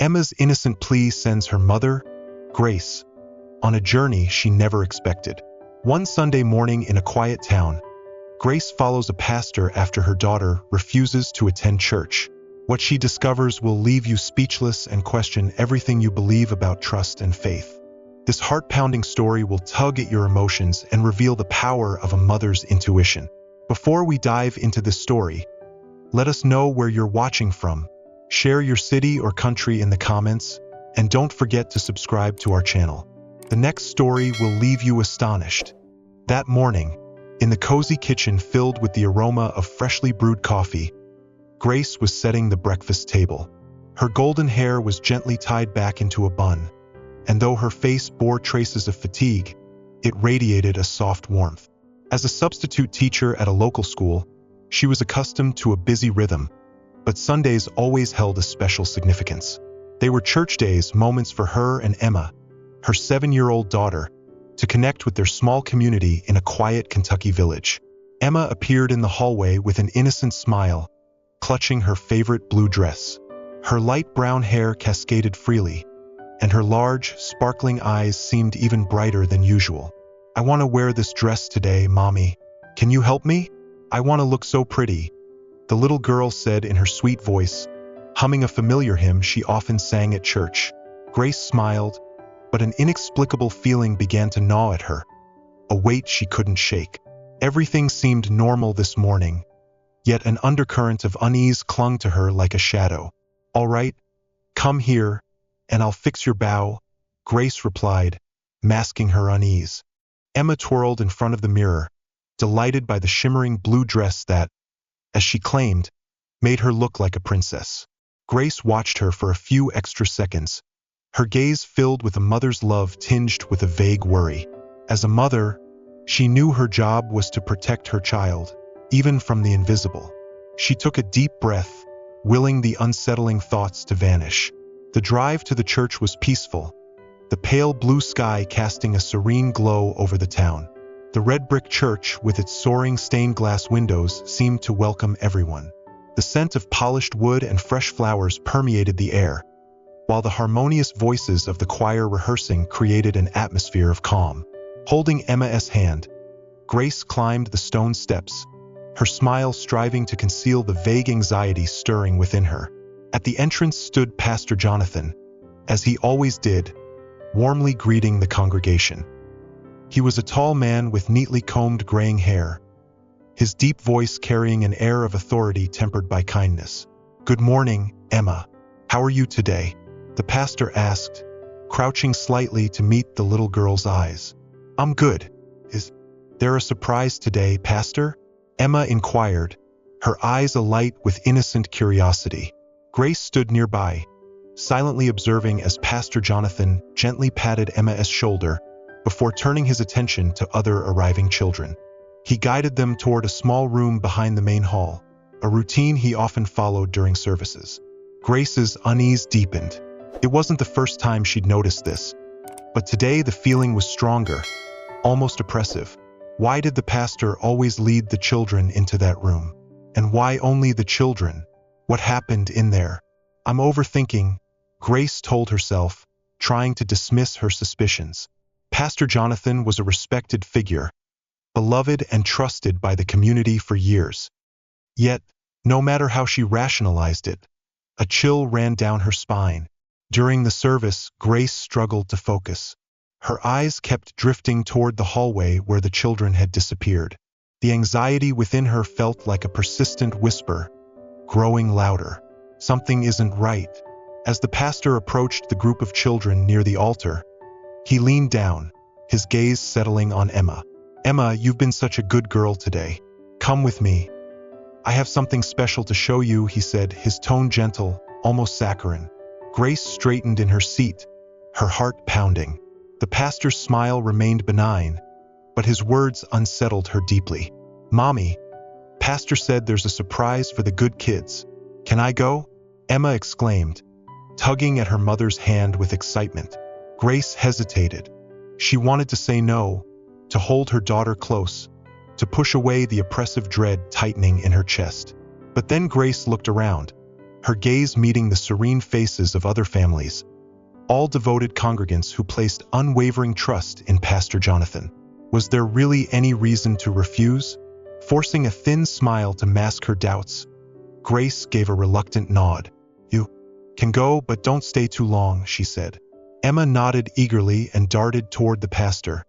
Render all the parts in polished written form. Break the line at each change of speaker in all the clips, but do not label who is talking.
Emma's innocent plea sends her mother, Grace, on a journey she never expected. One Sunday morning in a quiet town, Grace follows a pastor after her daughter refuses to attend church. What she discovers will leave you speechless and question everything you believe about trust and faith. This heart-pounding story will tug at your emotions and reveal the power of a mother's intuition. Before we dive into this story, let us know where you're watching from. Share your city or country in the comments, and don't forget to subscribe to our channel. The next story will leave you astonished. That morning, in the cozy kitchen filled with the aroma of freshly brewed coffee, Grace was setting the breakfast table. Her golden hair was gently tied back into a bun, and though her face bore traces of fatigue, it radiated a soft warmth. As a substitute teacher at a local school, she was accustomed to a busy rhythm, but Sundays always held a special significance. They were church days, moments for her and Emma, her 7-year-old daughter, to connect with their small community in a quiet Kentucky village. Emma appeared in the hallway with an innocent smile, clutching her favorite blue dress. Her light brown hair cascaded freely, and her large, sparkling eyes seemed even brighter than usual. "I want to wear this dress today, Mommy. Can you help me? I want to look so pretty," the little girl said in her sweet voice, humming a familiar hymn she often sang at church. Grace smiled, but an inexplicable feeling began to gnaw at her, a weight she couldn't shake. Everything seemed normal this morning, yet an undercurrent of unease clung to her like a shadow. "All right, come here, and I'll fix your bow," Grace replied, masking her unease. Emma twirled in front of the mirror, delighted by the shimmering blue dress that, as she claimed, made her look like a princess. Grace watched her for a few extra seconds, her gaze filled with a mother's love tinged with a vague worry. As a mother, she knew her job was to protect her child, even from the invisible. She took a deep breath, willing the unsettling thoughts to vanish. The drive to the church was peaceful, the pale blue sky casting a serene glow over the town. The red brick church, with its soaring stained glass windows, seemed to welcome everyone. The scent of polished wood and fresh flowers permeated the air, while the harmonious voices of the choir rehearsing created an atmosphere of calm. Holding Emma's hand, Grace climbed the stone steps, her smile striving to conceal the vague anxiety stirring within her. At the entrance stood Pastor Jonathan, as he always did, warmly greeting the congregation. He was a tall man with neatly combed graying hair, his deep voice carrying an air of authority tempered by kindness. "Good morning, Emma. How are you today?" the pastor asked, crouching slightly to meet the little girl's eyes. "I'm good. Is there a surprise today, Pastor?" Emma inquired, her eyes alight with innocent curiosity. Grace stood nearby, silently observing as Pastor Jonathan gently patted Emma's shoulder before turning his attention to other arriving children. He guided them toward a small room behind the main hall, a routine he often followed during services. Grace's unease deepened. It wasn't the first time she'd noticed this, but today the feeling was stronger, almost oppressive. Why did the pastor always lead the children into that room? And why only the children? What happened in there? "I'm overthinking," Grace told herself, trying to dismiss her suspicions. Pastor Jonathan was a respected figure, beloved and trusted by the community for years. Yet, no matter how she rationalized it, a chill ran down her spine. During the service, Grace struggled to focus. Her eyes kept drifting toward the hallway where the children had disappeared. The anxiety within her felt like a persistent whisper, growing louder. Something isn't right. As the pastor approached the group of children near the altar, he leaned down, his gaze settling on Emma. "Emma, you've been such a good girl today. Come with me. I have something special to show you," he said, his tone gentle, almost saccharine. Grace straightened in her seat, her heart pounding. The pastor's smile remained benign, but his words unsettled her deeply. "Mommy, Pastor said there's a surprise for the good kids. Can I go?" Emma exclaimed, tugging at her mother's hand with excitement. Grace hesitated. She wanted to say no, to hold her daughter close, to push away the oppressive dread tightening in her chest. But then Grace looked around, her gaze meeting the serene faces of other families, all devoted congregants who placed unwavering trust in Pastor Jonathan. Was there really any reason to refuse? Forcing a thin smile to mask her doubts, Grace gave a reluctant nod. "You can go, but don't stay too long," she said. Emma nodded eagerly and darted toward the pastor,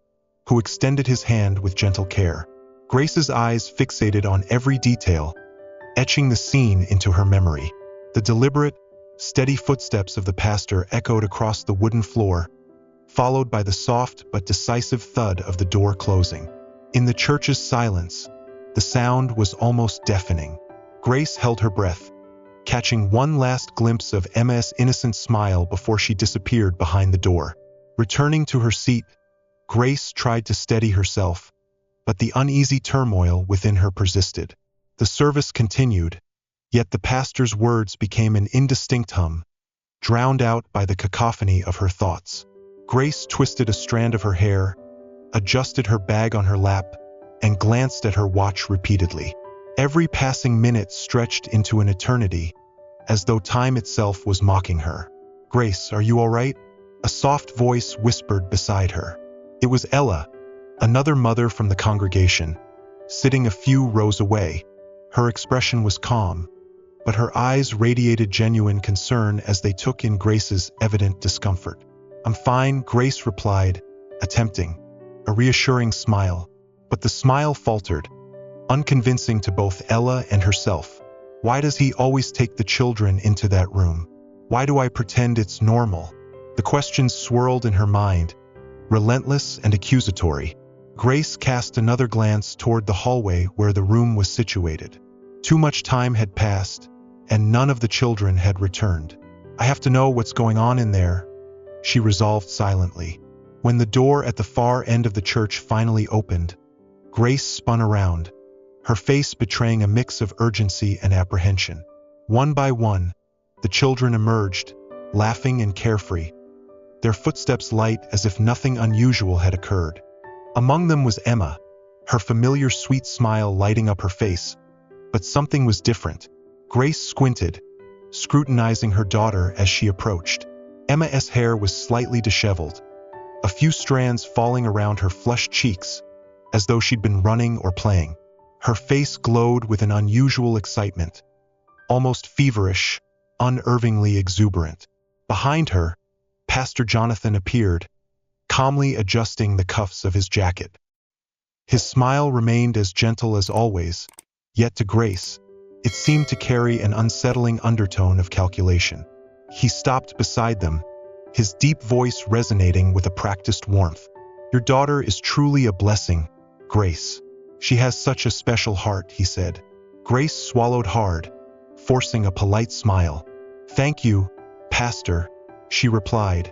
who extended his hand with gentle care. Grace's eyes fixated on every detail, etching the scene into her memory. The deliberate, steady footsteps of the pastor echoed across the wooden floor, followed by the soft but decisive thud of the door closing. In the church's silence, the sound was almost deafening. Grace held her breath, catching one last glimpse of Emma's innocent smile before she disappeared behind the door. Returning to her seat, Grace tried to steady herself, but the uneasy turmoil within her persisted. The service continued, yet the pastor's words became an indistinct hum, drowned out by the cacophony of her thoughts. Grace twisted a strand of her hair, adjusted her bag on her lap, and glanced at her watch repeatedly. Every passing minute stretched into an eternity, as though time itself was mocking her. "Grace, are you all right?" A soft voice whispered beside her. It was Ella, another mother from the congregation, sitting a few rows away. Her expression was calm, but her eyes radiated genuine concern as they took in Grace's evident discomfort. "I'm fine," Grace replied, attempting a reassuring smile. But the smile faltered, unconvincing to both Ella and herself. Why does he always take the children into that room? Why do I pretend it's normal? The questions swirled in her mind, relentless and accusatory. Grace cast another glance toward the hallway where the room was situated. Too much time had passed, and none of the children had returned. "I have to know what's going on in there," she resolved silently. When the door at the far end of the church finally opened, Grace spun around, her face betraying a mix of urgency and apprehension. One by one, the children emerged, laughing and carefree, their footsteps light as if nothing unusual had occurred. Among them was Emma, her familiar sweet smile lighting up her face. But something was different. Grace squinted, scrutinizing her daughter as she approached. Emma's hair was slightly disheveled, a few strands falling around her flushed cheeks, as though she'd been running or playing. Her face glowed with an unusual excitement, almost feverish, unnervingly exuberant. Behind her, Pastor Jonathan appeared, calmly adjusting the cuffs of his jacket. His smile remained as gentle as always, yet to Grace, it seemed to carry an unsettling undertone of calculation. He stopped beside them, his deep voice resonating with a practiced warmth. "Your daughter is truly a blessing, Grace. She has such a special heart," he said. Grace swallowed hard, forcing a polite smile. "Thank you, Pastor," she replied,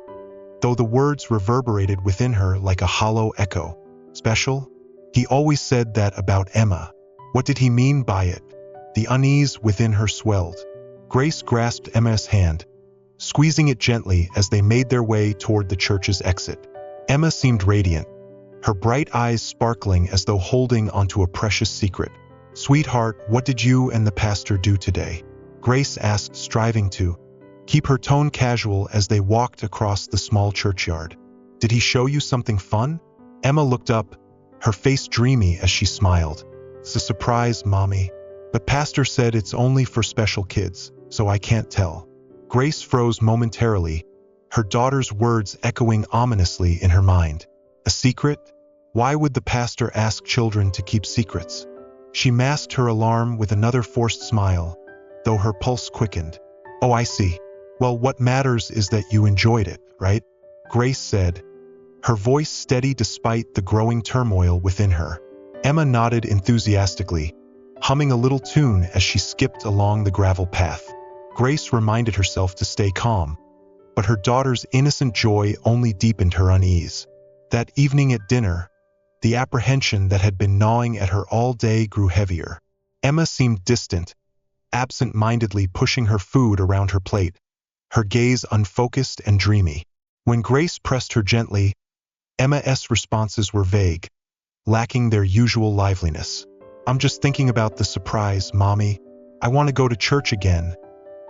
though the words reverberated within her like a hollow echo. "Special? He always said that about Emma. What did he mean by it?" The unease within her swelled. Grace grasped Emma's hand, squeezing it gently as they made their way toward the church's exit. Emma seemed radiant, her bright eyes sparkling as though holding onto a precious secret. "Sweetheart, what did you and the pastor do today?" Grace asked, striving to keep her tone casual as they walked across the small churchyard. "Did he show you something fun?" Emma looked up, her face dreamy as she smiled. "It's a surprise, Mommy. But Pastor said it's only for special kids, so I can't tell." Grace froze momentarily, her daughter's words echoing ominously in her mind. A secret? Why would the pastor ask children to keep secrets? She masked her alarm with another forced smile, though her pulse quickened. "Oh, I see. Well, what matters is that you enjoyed it, right?" Grace said, her voice steady despite the growing turmoil within her. Emma nodded enthusiastically, humming a little tune as she skipped along the gravel path. Grace reminded herself to stay calm, but her daughter's innocent joy only deepened her unease. That evening at dinner, the apprehension that had been gnawing at her all day grew heavier. Emma seemed distant, absent-mindedly pushing her food around her plate, her gaze unfocused and dreamy. When Grace pressed her gently, Emma's responses were vague, lacking their usual liveliness. "I'm just thinking about the surprise, Mommy. I want to go to church again,"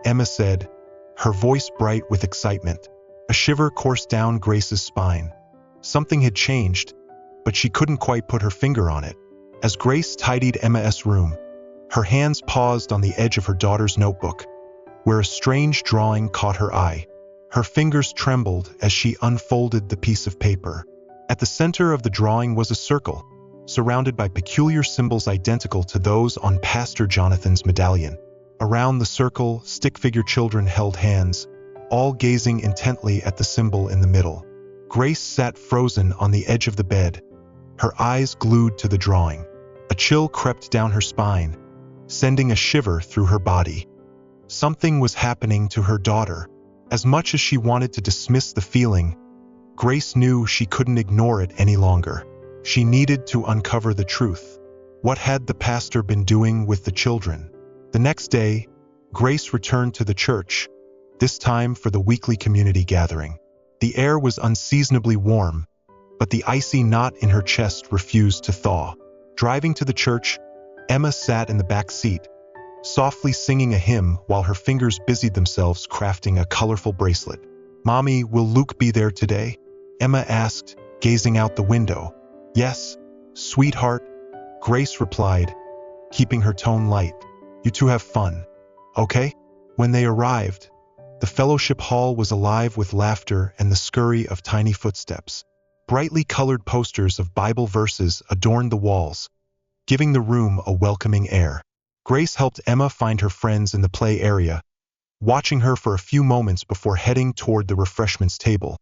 Emma said, her voice bright with excitement. A shiver coursed down Grace's spine. Something had changed, but she couldn't quite put her finger on it. As Grace tidied Emma's room, her hands paused on the edge of her daughter's notebook, where a strange drawing caught her eye. Her fingers trembled as she unfolded the piece of paper. At the center of the drawing was a circle, surrounded by peculiar symbols identical to those on Pastor Jonathan's medallion. Around the circle, stick-figure children held hands, all gazing intently at the symbol in the middle. Grace sat frozen on the edge of the bed, her eyes glued to the drawing. A chill crept down her spine, sending a shiver through her body. Something was happening to her daughter. As much as she wanted to dismiss the feeling, Grace knew she couldn't ignore it any longer. She needed to uncover the truth. What had the pastor been doing with the children? The next day, Grace returned to the church, this time for the weekly community gathering. The air was unseasonably warm, but the icy knot in her chest refused to thaw. Driving to the church, Emma sat in the back seat, softly singing a hymn while her fingers busied themselves crafting a colorful bracelet. "Mommy, will Luke be there today?" Emma asked, gazing out the window. "Yes, sweetheart," Grace replied, keeping her tone light. "You two have fun, okay?" When they arrived, the fellowship hall was alive with laughter and the scurry of tiny footsteps. Brightly colored posters of Bible verses adorned the walls, giving the room a welcoming air. Grace helped Emma find her friends in the play area, watching her for a few moments before heading toward the refreshments table,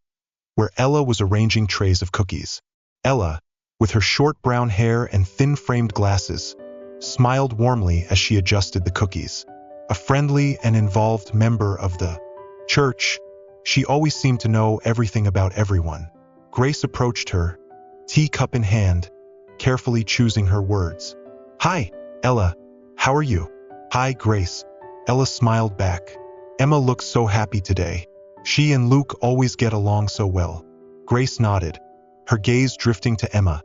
where Ella was arranging trays of cookies. Ella, with her short brown hair and thin-framed glasses, smiled warmly as she adjusted the cookies. A friendly and involved member of the church, she always seemed to know everything about everyone. Grace approached her, teacup in hand, carefully choosing her words. "Hi, Ella. How are you?" "Hi, Grace." Ella smiled back. Emma looked so happy today. She and Luke always get along so well. Grace nodded, her gaze drifting to Emma,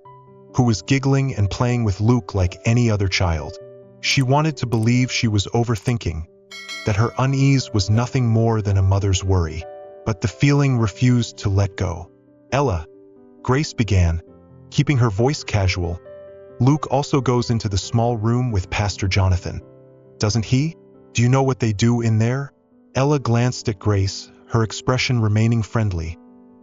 who was giggling and playing with Luke like any other child. She wanted to believe she was overthinking, that her unease was nothing more than a mother's worry, but the feeling refused to let go. "Ella," Grace began, keeping her voice casual, "Luke also goes into the small room with Pastor Jonathan, doesn't he? Do you know what they do in there?" Ella glanced at Grace, her expression remaining friendly,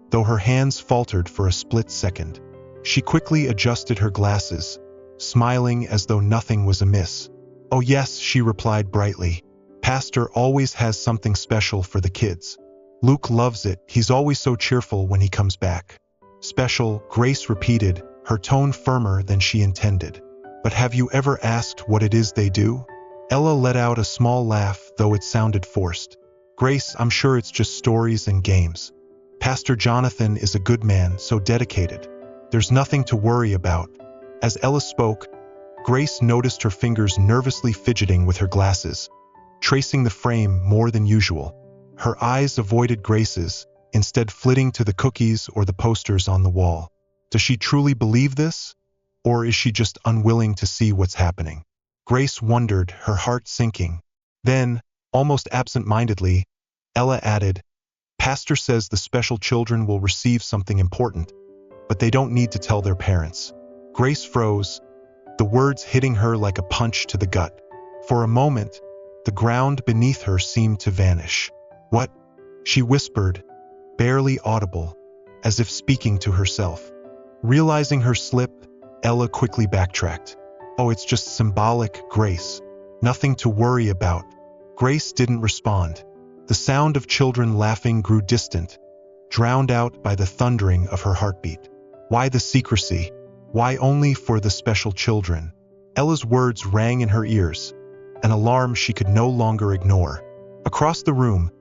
though her hands faltered for a split second. She quickly adjusted her glasses, smiling as though nothing was amiss. "Oh yes," she replied brightly. "Pastor always has something special for the kids. Luke loves it. He's always so cheerful when he comes back." "Special," Grace repeated, her tone firmer than she intended. "But have you ever asked what it is they do?" Ella let out a small laugh, though it sounded forced. "Grace, I'm sure it's just stories and games. Pastor Jonathan is a good man, so dedicated. There's nothing to worry about." As Ella spoke, Grace noticed her fingers nervously fidgeting with her glasses, tracing the frame more than usual. Her eyes avoided Grace's, instead flitting to the cookies or the posters on the wall. Does she truly believe this? Or is she just unwilling to see what's happening? Grace wondered, her heart sinking. Then, almost absent-mindedly, Ella added, "Pastor says the special children will receive something important, but they don't need to tell their parents." Grace froze, the words hitting her like a punch to the gut. For a moment, the ground beneath her seemed to vanish. "What?" she whispered, barely audible, as if speaking to herself. Realizing her slip, Ella quickly backtracked. "Oh, it's just symbolic, Grace. Nothing to worry about." Grace didn't respond. The sound of children laughing grew distant, drowned out by the thundering of her heartbeat. Why the secrecy? Why only for the special children? Ella's words rang in her ears, an alarm she could no longer ignore. Across the room,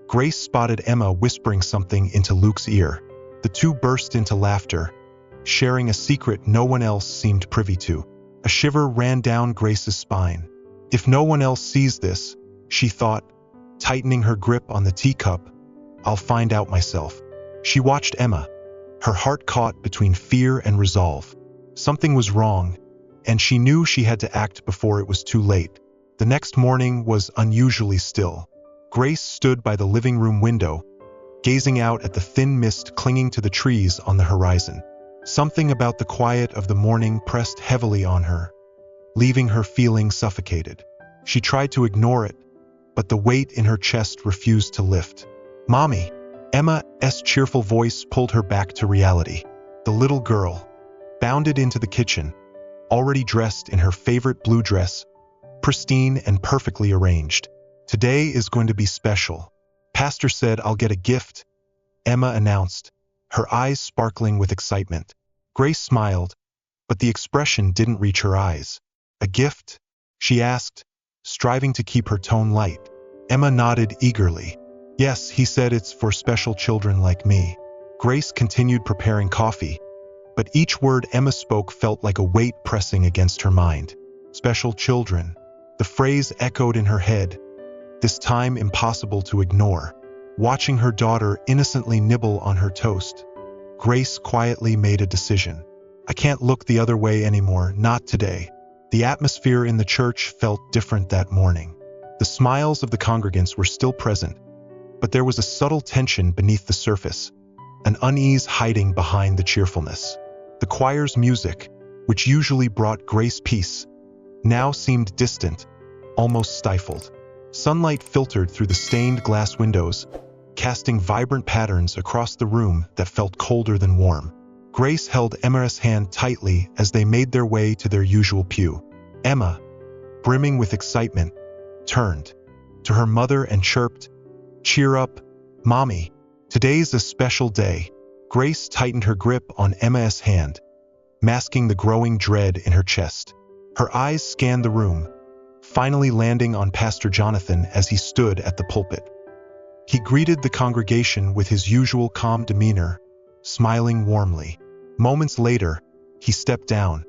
Grace spotted Emma whispering something into Luke's ear. The two burst into laughter, sharing a secret no one else seemed privy to. A shiver ran down Grace's spine. If no one else sees this, she thought, tightening her grip on the teacup, I'll find out myself. She watched Emma, her heart caught between fear and resolve. Something was wrong, and she knew she had to act before it was too late. The next morning was unusually still. Grace stood by the living room window, gazing out at the thin mist clinging to the trees on the horizon. Something about the quiet of the morning pressed heavily on her, leaving her feeling suffocated. She tried to ignore it, but the weight in her chest refused to lift. "Mommy!" Emma's cheerful voice pulled her back to reality. The little girl bounded into the kitchen, already dressed in her favorite blue dress, pristine and perfectly arranged. "Today is going to be special. Pastor said I'll get a gift," Emma announced, her eyes sparkling with excitement. Grace smiled, but the expression didn't reach her eyes. "A gift?" she asked, striving to keep her tone light. Emma nodded eagerly. "Yes, he said it's for special children like me." Grace continued preparing coffee, but each word Emma spoke felt like a weight pressing against her mind. Special children. The phrase echoed in her head, this time impossible to ignore. Watching her daughter innocently nibble on her toast, Grace quietly made a decision. "I can't look the other way anymore, not today." The atmosphere in the church felt different that morning. The smiles of the congregants were still present, but there was a subtle tension beneath the surface, an unease hiding behind the cheerfulness. The choir's music, which usually brought Grace peace, now seemed distant, almost stifled. Sunlight filtered through the stained glass windows, casting vibrant patterns across the room that felt colder than warm. Grace held Emma's hand tightly as they made their way to their usual pew. Emma, brimming with excitement, turned to her mother and chirped, "Cheer up, Mommy. Today's a special day." Grace tightened her grip on Emma's hand, masking the growing dread in her chest. Her eyes scanned the room, finally landing on Pastor Jonathan as he stood at the pulpit. He greeted the congregation with his usual calm demeanor, smiling warmly. Moments later, he stepped down,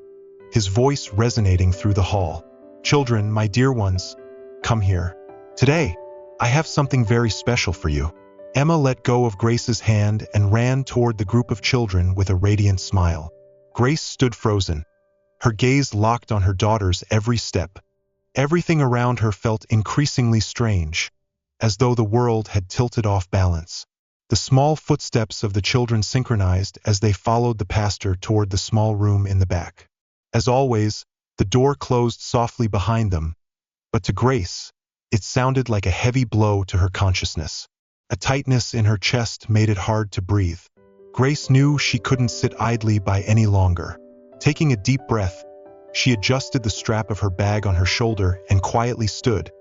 his voice resonating through the hall. "Children, my dear ones, come here. Today, I have something very special for you." Emma let go of Grace's hand and ran toward the group of children with a radiant smile. Grace stood frozen, her gaze locked on her daughter's every step. Everything around her felt increasingly strange, as though the world had tilted off balance. The small footsteps of the children synchronized as they followed the pastor toward the small room in the back. As always, the door closed softly behind them, but to Grace, it sounded like a heavy blow to her consciousness. A tightness in her chest made it hard to breathe. Grace knew she couldn't sit idly by any longer. Taking a deep breath, she adjusted the strap of her bag on her shoulder and quietly stood,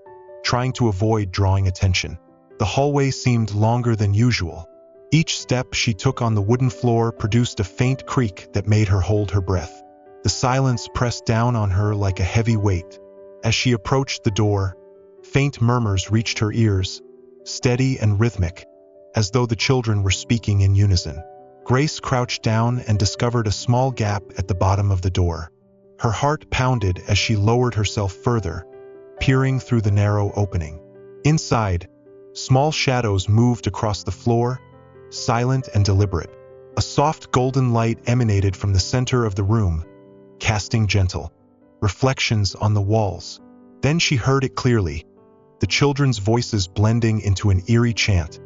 trying to avoid drawing attention. The hallway seemed longer than usual. Each step she took on the wooden floor produced a faint creak that made her hold her breath. The silence pressed down on her like a heavy weight. As she approached the door, faint murmurs reached her ears, steady and rhythmic, as though the children were speaking in unison. Grace crouched down and discovered a small gap at the bottom of the door. Her heart pounded as she lowered herself further, peering through the narrow opening. Inside, small shadows moved across the floor, silent and deliberate. A soft golden light emanated from the center of the room, casting gentle reflections on the walls. Then she heard it clearly, the children's voices blending into an eerie chant.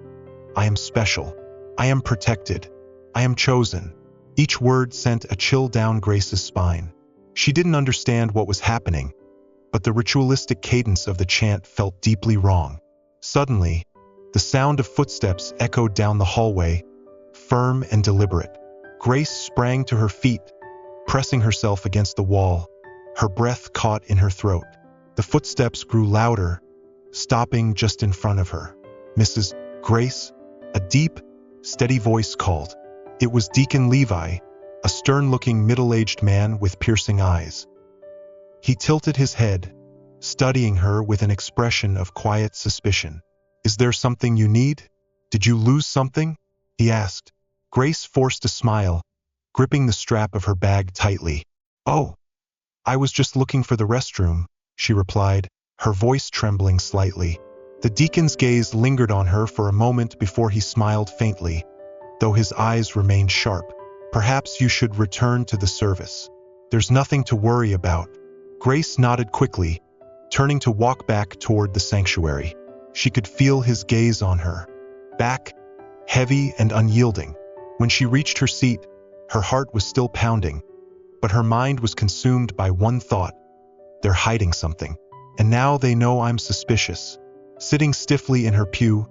"I am special. I am protected. I am chosen." Each word sent a chill down Grace's spine. She didn't understand what was happening, but the ritualistic cadence of the chant felt deeply wrong. Suddenly, the sound of footsteps echoed down the hallway, firm and deliberate. Grace sprang to her feet, pressing herself against the wall, her breath caught in her throat. The footsteps grew louder, stopping just in front of her. "Mrs. Grace?" A deep, steady voice called. It was Deacon Levi, a stern-looking middle-aged man with piercing eyes. He tilted his head, studying her with an expression of quiet suspicion. "Is there something you need? Did you lose something?" he asked. Grace forced a smile, gripping the strap of her bag tightly. "Oh, I was just looking for the restroom," she replied, her voice trembling slightly. The deacon's gaze lingered on her for a moment before he smiled faintly, though his eyes remained sharp. "Perhaps you should return to the service. There's nothing to worry about." Grace nodded quickly, turning to walk back toward the sanctuary. She could feel his gaze on her, back, heavy and unyielding. When she reached her seat, her heart was still pounding, but her mind was consumed by one thought: they're hiding something, and now they know I'm suspicious. Sitting stiffly in her pew,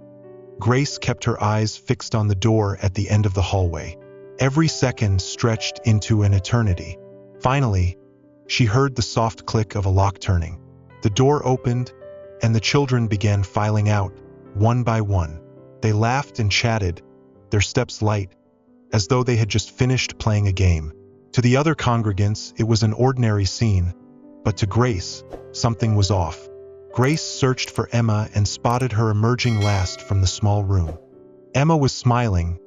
Grace kept her eyes fixed on the door at the end of the hallway. Every second stretched into an eternity. Finally, she heard the soft click of a lock turning. The door opened, and the children began filing out, one by one. They laughed and chatted, their steps light, as though they had just finished playing a game. To the other congregants, it was an ordinary scene, but to Grace, something was off. Grace searched for Emma and spotted her emerging last from the small room. Emma was smiling,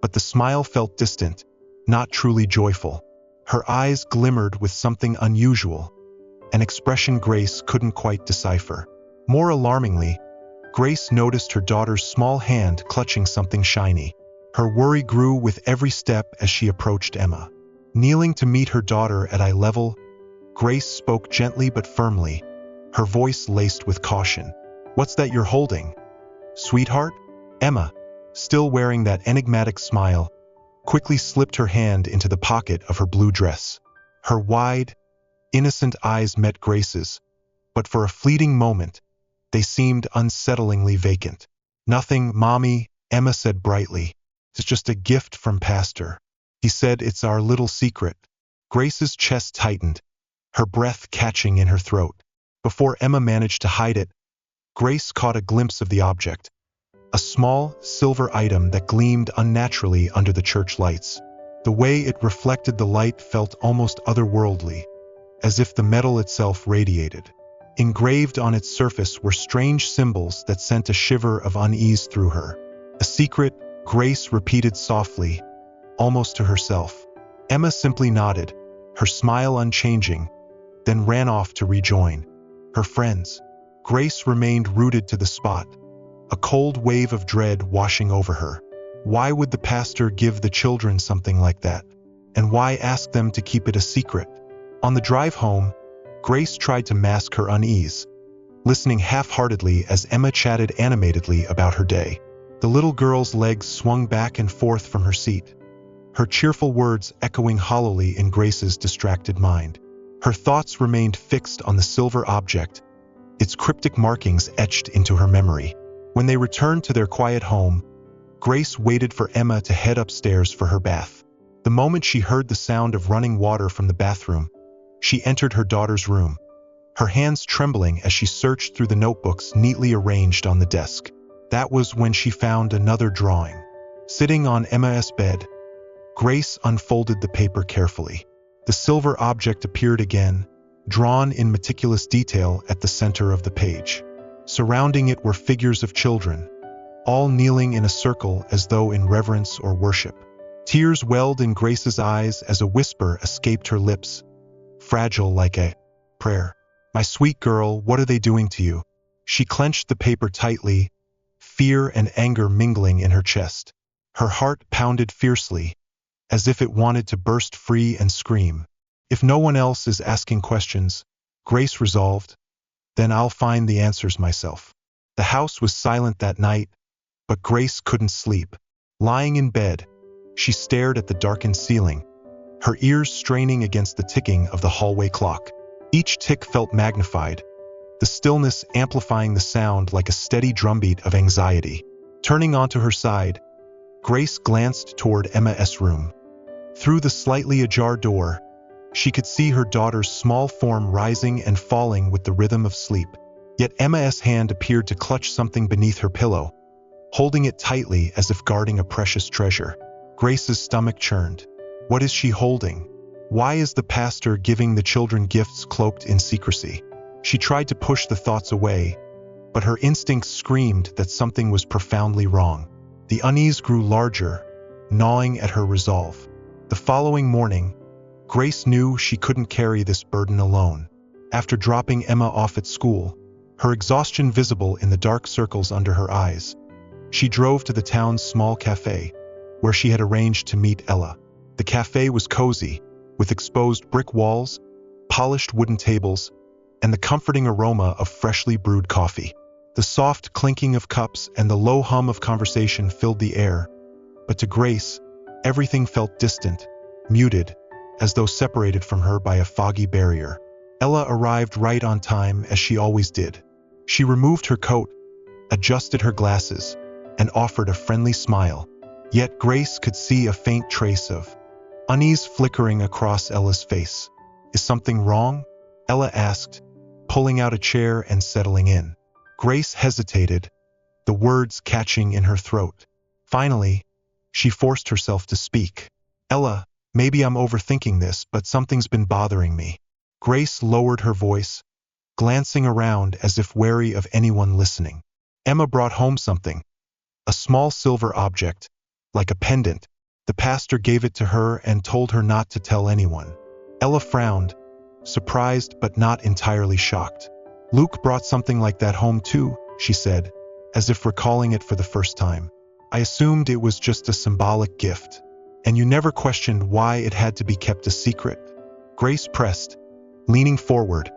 but the smile felt distant, not truly joyful. Her eyes glimmered with something unusual, an expression Grace couldn't quite decipher. More alarmingly, Grace noticed her daughter's small hand clutching something shiny. Her worry grew with every step as she approached Emma. Kneeling to meet her daughter at eye level, Grace spoke gently but firmly, her voice laced with caution. "What's that you're holding, sweetheart?" Emma, still wearing that enigmatic smile, quickly slipped her hand into the pocket of her blue dress. Her wide, innocent eyes met Grace's, but for a fleeting moment, they seemed unsettlingly vacant. "Nothing, Mommy," Emma said brightly. "It's just a gift from Pastor. He said it's our little secret." Grace's chest tightened, her breath catching in her throat. Before Emma managed to hide it, Grace caught a glimpse of the object, a small, silver item that gleamed unnaturally under the church lights. The way it reflected the light felt almost otherworldly, as if the metal itself radiated. Engraved on its surface were strange symbols that sent a shiver of unease through her. "A secret," Grace repeated softly, almost to herself. Emma simply nodded, her smile unchanging, then ran off to rejoin her friends. Grace remained rooted to the spot, a cold wave of dread washing over her. Why would the pastor give the children something like that? And why ask them to keep it a secret? On the drive home, Grace tried to mask her unease, listening half-heartedly as Emma chatted animatedly about her day. The little girl's legs swung back and forth from her seat, her cheerful words echoing hollowly in Grace's distracted mind. Her thoughts remained fixed on the silver object, its cryptic markings etched into her memory. When they returned to their quiet home, Grace waited for Emma to head upstairs for her bath. The moment she heard the sound of running water from the bathroom, she entered her daughter's room, her hands trembling as she searched through the notebooks neatly arranged on the desk. That was when she found another drawing. Sitting on Emma's bed, Grace unfolded the paper carefully. The silver object appeared again, drawn in meticulous detail at the center of the page. Surrounding it were figures of children, all kneeling in a circle as though in reverence or worship. Tears welled in Grace's eyes as a whisper escaped her lips, fragile like a prayer. "My sweet girl, what are they doing to you?" She clenched the paper tightly, fear and anger mingling in her chest. Her heart pounded fiercely, as if it wanted to burst free and scream. "If no one else is asking questions," Grace resolved, "then I'll find the answers myself." The house was silent that night, but Grace couldn't sleep. Lying in bed, she stared at the darkened ceiling, her ears straining against the ticking of the hallway clock. Each tick felt magnified, the stillness amplifying the sound like a steady drumbeat of anxiety. Turning onto her side, Grace glanced toward Emma's room. Through the slightly ajar door, she could see her daughter's small form rising and falling with the rhythm of sleep. Yet Emma's hand appeared to clutch something beneath her pillow, holding it tightly as if guarding a precious treasure. Grace's stomach churned. What is she holding? Why is the pastor giving the children gifts cloaked in secrecy? She tried to push the thoughts away, but her instincts screamed that something was profoundly wrong. The unease grew larger, gnawing at her resolve. The following morning, Grace knew she couldn't carry this burden alone. After dropping Emma off at school, her exhaustion visible in the dark circles under her eyes, she drove to the town's small cafe, where she had arranged to meet Ella. The cafe was cozy, with exposed brick walls, polished wooden tables, and the comforting aroma of freshly brewed coffee. The soft clinking of cups and the low hum of conversation filled the air, but to Grace, everything felt distant, muted, as though separated from her by a foggy barrier. Ella arrived right on time, as she always did. She removed her coat, adjusted her glasses, and offered a friendly smile. Yet Grace could see a faint trace of unease flickering across Ella's face. "Is something wrong?" Ella asked, pulling out a chair and settling in. Grace hesitated, the words catching in her throat. Finally, she forced herself to speak. "Ella, maybe I'm overthinking this, but something's been bothering me." Grace lowered her voice, glancing around as if wary of anyone listening. "Emma brought home something. A small silver object, like a pendant. The pastor gave it to her and told her not to tell anyone." Ella frowned, surprised but not entirely shocked. "Luke brought something like that home too," she said, as if recalling it for the first time. "I assumed it was just a symbolic gift. And you never questioned why it had to be kept a secret?" Grace pressed, leaning forward,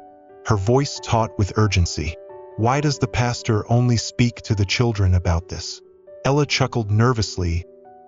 her voice taut with urgency. "Why does the pastor only speak to the children about this?" Ella chuckled nervously,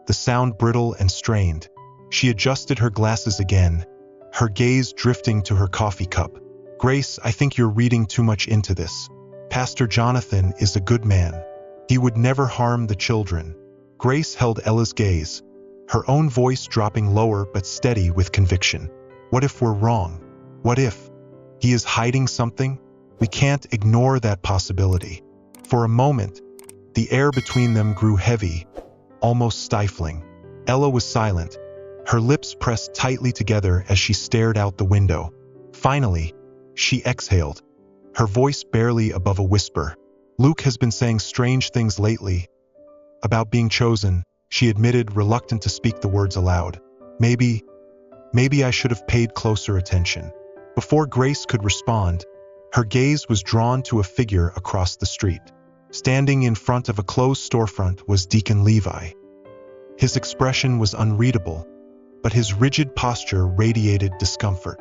the sound brittle and strained. She adjusted her glasses again, her gaze drifting to her coffee cup. "Grace, I think you're reading too much into this. Pastor Jonathan is a good man. He would never harm the children." Grace held Ella's gaze, her own voice dropping lower but steady with conviction. "What if we're wrong? What if he is hiding something? We can't ignore that possibility." For a moment, the air between them grew heavy, almost stifling. Ella was silent, her lips pressed tightly together as she stared out the window. Finally, she exhaled, her voice barely above a whisper. "Luke has been saying strange things lately. About being chosen," she admitted, reluctant to speak the words aloud. Maybe I should have paid closer attention." Before Grace could respond, her gaze was drawn to a figure across the street. Standing in front of a closed storefront was Deacon Levi. His expression was unreadable, but his rigid posture radiated discomfort.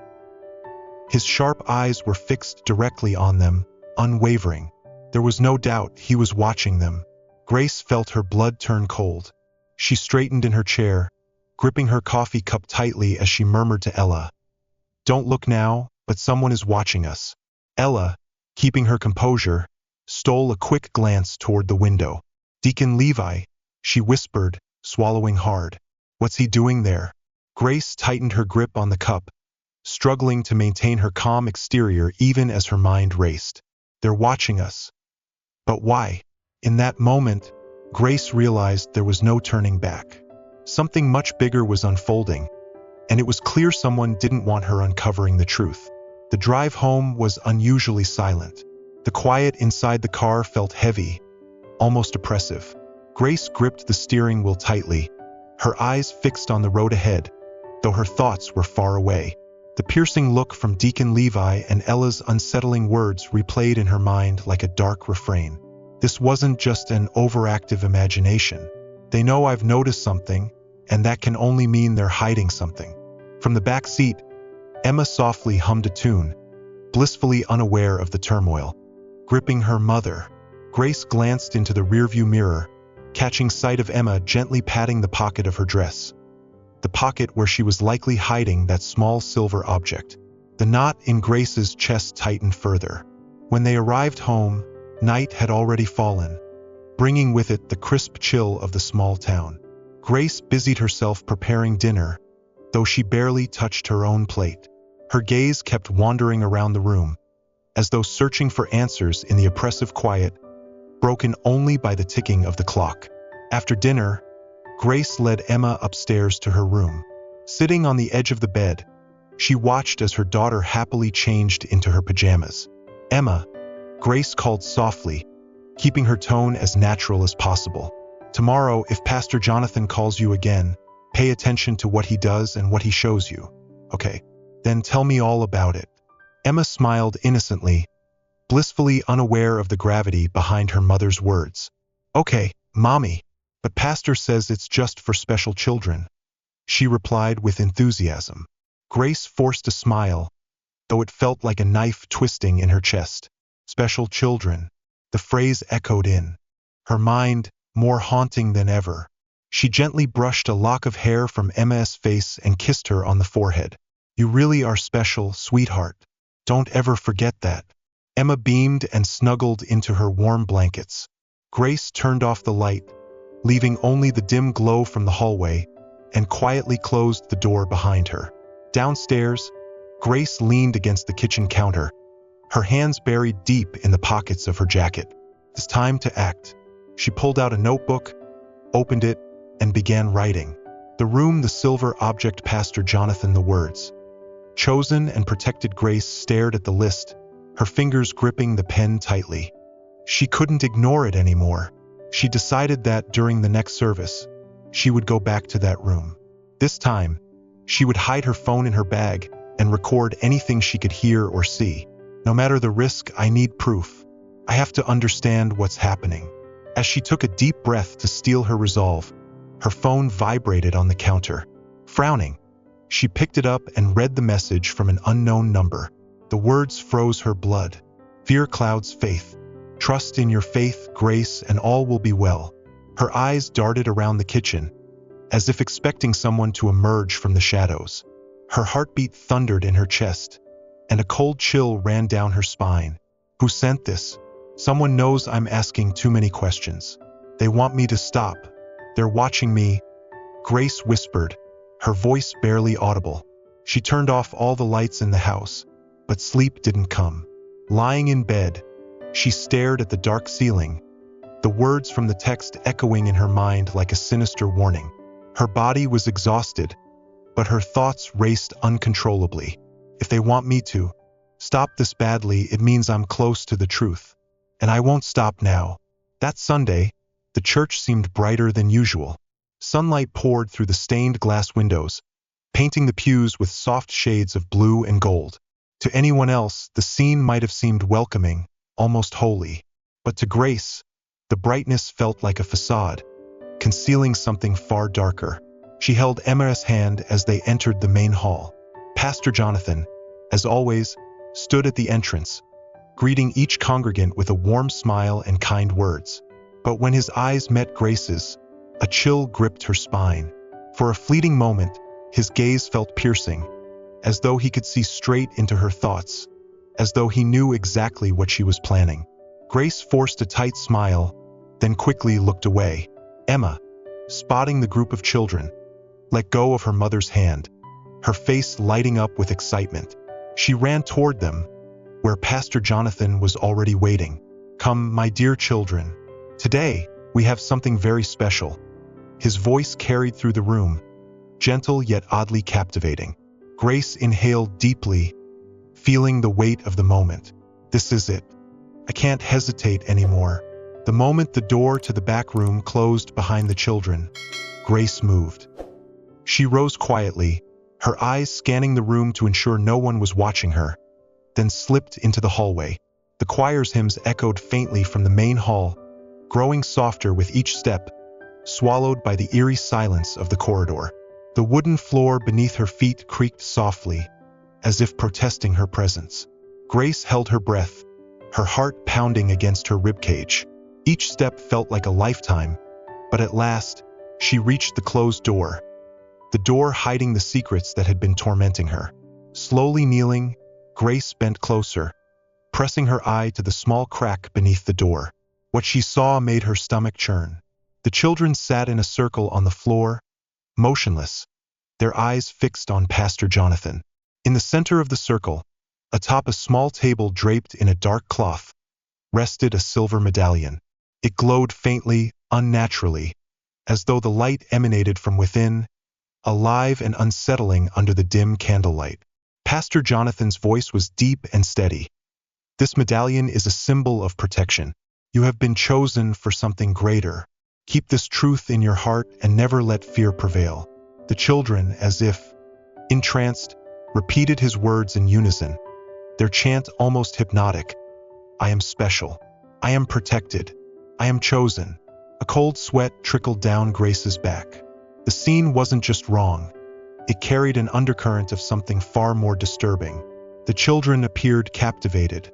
His sharp eyes were fixed directly on them, unwavering. There was no doubt he was watching them. Grace felt her blood turn cold. She straightened in her chair, gripping her coffee cup tightly as she murmured to Ella, "Don't look now, but someone is watching us." Ella, keeping her composure, stole a quick glance toward the window. "Deacon Levi," she whispered, swallowing hard. "What's he doing there?" Grace tightened her grip on the cup, struggling to maintain her calm exterior even as her mind raced. "They're watching us." But why? In that moment, Grace realized there was no turning back. Something much bigger was unfolding, and it was clear someone didn't want her uncovering the truth. The drive home was unusually silent. The quiet inside the car felt heavy, almost oppressive. Grace gripped the steering wheel tightly, her eyes fixed on the road ahead, though her thoughts were far away. The piercing look from Deacon Levi and Ella's unsettling words replayed in her mind like a dark refrain. This wasn't just an overactive imagination. They know I've noticed something, and that can only mean they're hiding something. From the back seat, Emma softly hummed a tune, blissfully unaware of the turmoil. Gripping her mother, Grace glanced into the rearview mirror, catching sight of Emma gently patting the pocket of her dress. The pocket where she was likely hiding that small silver object. The knot in Grace's chest tightened further. When they arrived home, night had already fallen, bringing with it the crisp chill of the small town. Grace busied herself preparing dinner, though she barely touched her own plate. Her gaze kept wandering around the room, as though searching for answers in the oppressive quiet, broken only by the ticking of the clock. After dinner, Grace led Emma upstairs to her room. Sitting on the edge of the bed, she watched as her daughter happily changed into her pajamas. "Emma," Grace called softly, keeping her tone as natural as possible. "Tomorrow, if Pastor Jonathan calls you again, pay attention to what he does and what he shows you. Okay, then tell me all about it." Emma smiled innocently, blissfully unaware of the gravity behind her mother's words. "Okay, Mommy, but Pastor says it's just for special children," she replied with enthusiasm. Grace forced a smile, though it felt like a knife twisting in her chest. Special children. The phrase echoed in her mind, more haunting than ever. She gently brushed a lock of hair from Emma's face and kissed her on the forehead. "You really are special, sweetheart. Don't ever forget that." Emma beamed and snuggled into her warm blankets. Grace turned off the light, leaving only the dim glow from the hallway, and quietly closed the door behind her. Downstairs, Grace leaned against the kitchen counter, her hands buried deep in the pockets of her jacket. It's time to act. She pulled out a notebook, opened it, and began writing. "The room, the silver object, Pastor Jonathan," the words. Chosen and protected. Grace stared at the list, her fingers gripping the pen tightly. She couldn't ignore it anymore. She decided that during the next service, she would go back to that room. This time, she would hide her phone in her bag and record anything she could hear or see. "No matter the risk, I need proof. I have to understand what's happening." As she took a deep breath to steel her resolve, her phone vibrated on the counter. Frowning, she picked it up and read the message from an unknown number. The words froze her blood. "Fear clouds faith. Trust in your faith, Grace, and all will be well." Her eyes darted around the kitchen, as if expecting someone to emerge from the shadows. Her heartbeat thundered in her chest, and a cold chill ran down her spine. "Who sent this? Someone knows I'm asking too many questions. They want me to stop. They're watching me," Grace whispered, her voice barely audible. She turned off all the lights in the house, but sleep didn't come. Lying in bed, she stared at the dark ceiling, the words from the text echoing in her mind like a sinister warning. Her body was exhausted, but her thoughts raced uncontrollably. "If they want me to stop this badly, it means I'm close to the truth. And I won't stop now." That Sunday, the church seemed brighter than usual. Sunlight poured through the stained glass windows, painting the pews with soft shades of blue and gold. To anyone else, the scene might have seemed welcoming, almost holy. But to Grace, the brightness felt like a facade, concealing something far darker. She held Emma's hand as they entered the main hall. Pastor Jonathan, as always, stood at the entrance, greeting each congregant with a warm smile and kind words. But when his eyes met Grace's, a chill gripped her spine. For a fleeting moment, his gaze felt piercing, as though he could see straight into her thoughts, as though he knew exactly what she was planning. Grace forced a tight smile, then quickly looked away. Emma, spotting the group of children, let go of her mother's hand, her face lighting up with excitement. She ran toward them, where Pastor Jonathan was already waiting. "Come, my dear children. Today, we have something very special." His voice carried through the room, gentle yet oddly captivating. Grace inhaled deeply, feeling the weight of the moment. "This is it. I can't hesitate anymore." The moment the door to the back room closed behind the children, Grace moved. She rose quietly, her eyes scanning the room to ensure no one was watching her, then slipped into the hallway. The choir's hymns echoed faintly from the main hall, growing softer with each step, swallowed by the eerie silence of the corridor. The wooden floor beneath her feet creaked softly, as if protesting her presence. Grace held her breath, her heart pounding against her ribcage. Each step felt like a lifetime, but at last, she reached the closed door, the door hiding the secrets that had been tormenting her. Slowly kneeling, Grace bent closer, pressing her eye to the small crack beneath the door. What she saw made her stomach churn. The children sat in a circle on the floor, motionless, their eyes fixed on Pastor Jonathan. In the center of the circle, atop a small table draped in a dark cloth, rested a silver medallion. It glowed faintly, unnaturally, as though the light emanated from within, alive and unsettling under the dim candlelight. Pastor Jonathan's voice was deep and steady. "This medallion is a symbol of protection. You have been chosen for something greater. Keep this truth in your heart and never let fear prevail." The children, as if entranced, repeated his words in unison, their chant almost hypnotic. "I am special. I am protected. I am chosen." A cold sweat trickled down Grace's back. The scene wasn't just wrong. It carried an undercurrent of something far more disturbing. The children appeared captivated,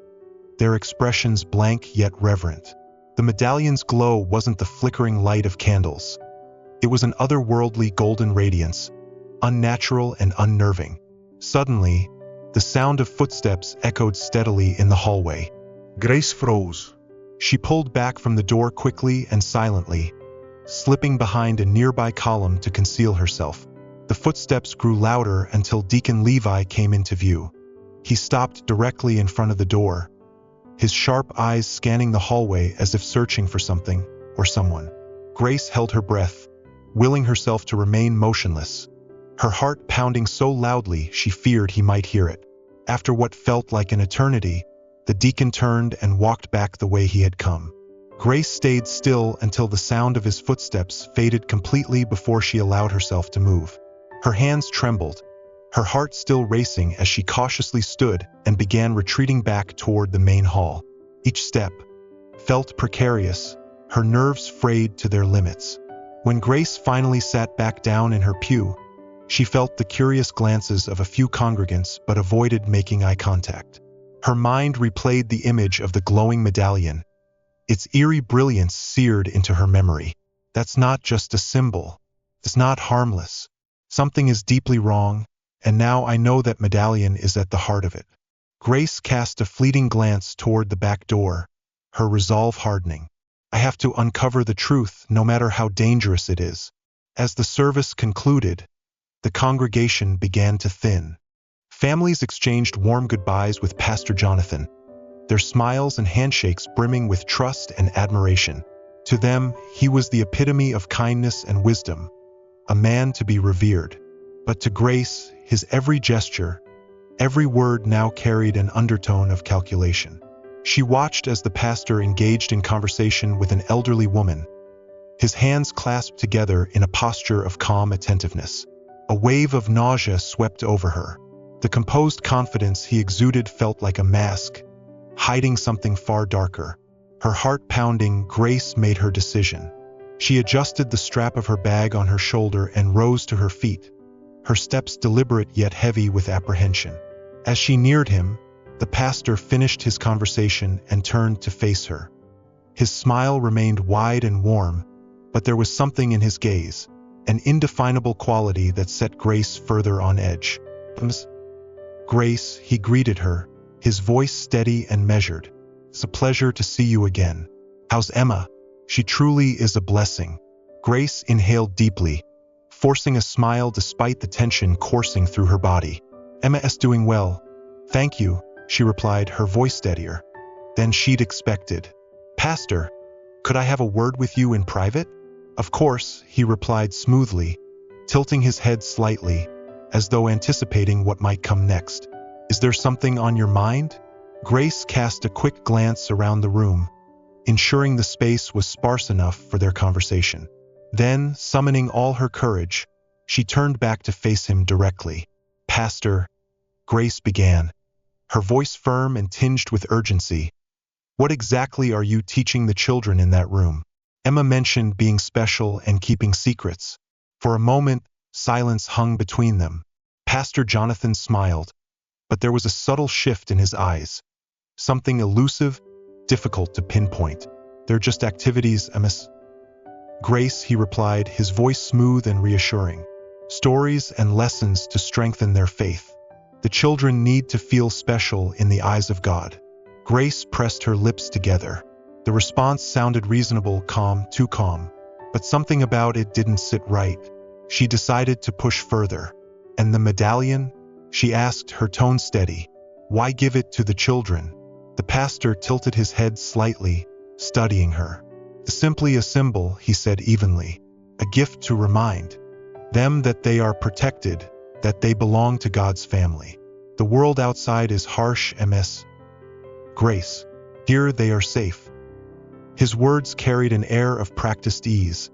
their expressions blank yet reverent. The medallion's glow wasn't the flickering light of candles. It was an otherworldly golden radiance, unnatural and unnerving. Suddenly, the sound of footsteps echoed steadily in the hallway.
Grace froze.
She pulled back from the door quickly and silently, slipping behind a nearby column to conceal herself. The footsteps grew louder until Deacon Levi came into view. He stopped directly in front of the door, his sharp eyes scanning the hallway as if searching for something or someone. Grace held her breath, willing herself to remain motionless, her heart pounding so loudly she feared he might hear it. After what felt like an eternity, the deacon turned and walked back the way he had come. Grace stayed still until the sound of his footsteps faded completely before she allowed herself to move. Her hands trembled, her heart still racing as she cautiously stood and began retreating back toward the main hall. Each step felt precarious, her nerves frayed to their limits. When Grace finally sat back down in her pew, she felt the curious glances of a few congregants but avoided making eye contact. Her mind replayed the image of the glowing medallion, its eerie brilliance seared into her memory. That's not just a symbol. It's not harmless. Something is deeply wrong, and now I know that medallion is at the heart of it. Grace cast a fleeting glance toward the back door, her resolve hardening. I have to uncover the truth, no matter how dangerous it is. As the service concluded, the congregation began to thin. Families exchanged warm goodbyes with Pastor Jonathan, their smiles and handshakes brimming with trust and admiration. To them, he was the epitome of kindness and wisdom, a man to be revered. But to Grace, his every gesture, every word now carried an undertone of calculation. She watched as the pastor engaged in conversation with an elderly woman, his hands clasped together in a posture of calm attentiveness. A wave of nausea swept over her. The composed confidence he exuded felt like a mask, hiding something far darker. Her heart pounding, Grace made her decision. She adjusted the strap of her bag on her shoulder and rose to her feet, her steps deliberate yet heavy with apprehension. As she neared him, the pastor finished his conversation and turned to face her. His smile remained wide and warm, but there was something in his gaze, an indefinable quality that set Grace further on edge. Grace, he greeted her, his voice steady and measured. It's a pleasure to see you again. How's Emma? She truly is a blessing. Grace inhaled deeply, forcing a smile despite the tension coursing through her body. Emma is doing well. Thank you, she replied, her voice steadier than she'd expected. Pastor, could I have a word with you in private? Of course, he replied smoothly, tilting his head slightly, as though anticipating what might come next. Is there something on your mind? Grace cast a quick glance around the room, ensuring the space was sparse enough for their conversation. Then, summoning all her courage, she turned back to face him directly. Pastor, Grace began, her voice firm and tinged with urgency. What exactly are you teaching the children in that room? Emma mentioned being special and keeping secrets. For a moment, silence hung between them. Pastor Jonathan smiled, but there was a subtle shift in his eyes. Something elusive, difficult to pinpoint. They're just activities, Emma's. Grace, he replied, his voice smooth and reassuring. Stories and lessons to strengthen their faith. The children need to feel special in the eyes of God. Grace pressed her lips together. The response sounded reasonable, calm, too calm. But something about it didn't sit right. She decided to push further. And the medallion? She asked, her tone steady. Why give it to the children? The pastor tilted his head slightly, studying her. Simply a symbol, he said evenly. A gift to remind them that they are protected, that they belong to God's family. The world outside is harsh, Ms. Grace. Here they are safe. His words carried an air of practiced ease,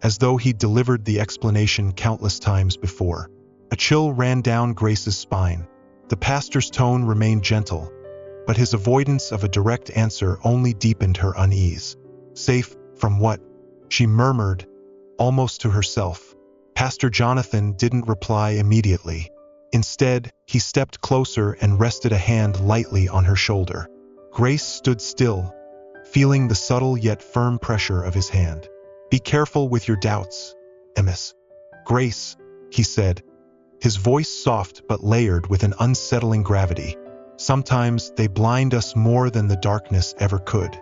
as though he'd delivered the explanation countless times before. A chill ran down Grace's spine. The pastor's tone remained gentle, but his avoidance of a direct answer only deepened her unease. Safe from what? She murmured, almost to herself. Pastor Jonathan didn't reply immediately. Instead, he stepped closer and rested a hand lightly on her shoulder. Grace stood still, feeling the subtle yet firm pressure of his hand. "Be careful with your doubts, Ms. Grace," he said, his voice soft but layered with an unsettling gravity. "Sometimes they blind us more than the darkness ever could."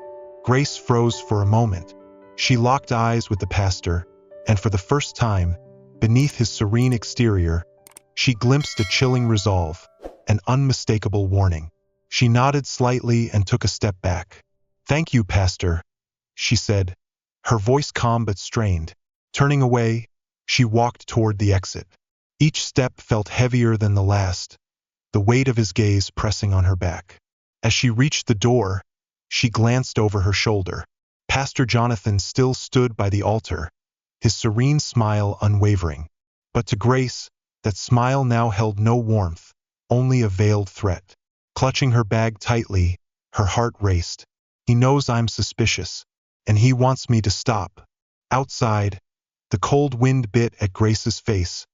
Grace froze for a moment. She locked eyes with the pastor, and for the first time, beneath his serene exterior, she glimpsed a chilling resolve, an unmistakable warning. She nodded slightly and took a step back. "Thank you, Pastor," she said, her voice calm but strained. Turning away, she walked toward the exit. Each step felt heavier than the last, the weight of his gaze pressing on her back. As she reached the door, she glanced over her shoulder. Pastor Jonathan still stood by the altar, his serene smile unwavering. But to Grace, that smile now held no warmth, only a veiled threat. Clutching her bag tightly, her heart raced. "He knows I'm suspicious, and he wants me to stop." Outside, the cold wind bit at Grace's face,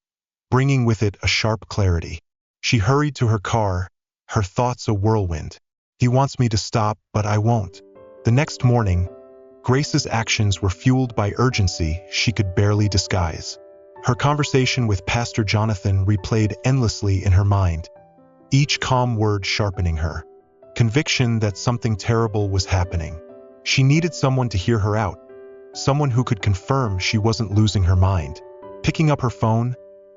bringing with it a sharp clarity. She hurried to her car, her thoughts a whirlwind. "He wants me to stop, but I won't." The next morning, Grace's actions were fueled by urgency she could barely disguise. Her conversation with Pastor Jonathan replayed endlessly in her mind, each calm word sharpening her conviction that something terrible was happening. She needed someone to hear her out, someone who could confirm she wasn't losing her mind. Picking up her phone,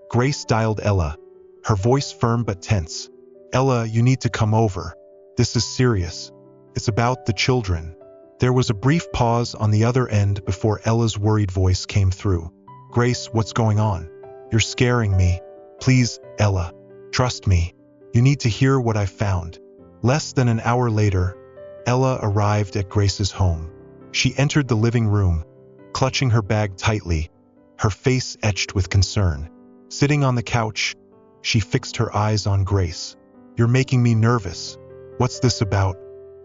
Grace dialed Ella, her voice firm but tense. "Ella, you need to come over. This is serious. It's about the children." There was a brief pause on the other end before Ella's worried voice came through. "Grace, what's going on? You're scaring me. Please, Ella. Trust me. You need to hear what I found." Less than an hour later, Ella arrived at Grace's home. She entered the living room, clutching her bag tightly, her face etched with concern. Sitting on the couch, she fixed her eyes on Grace. "You're making me nervous. What's this about?"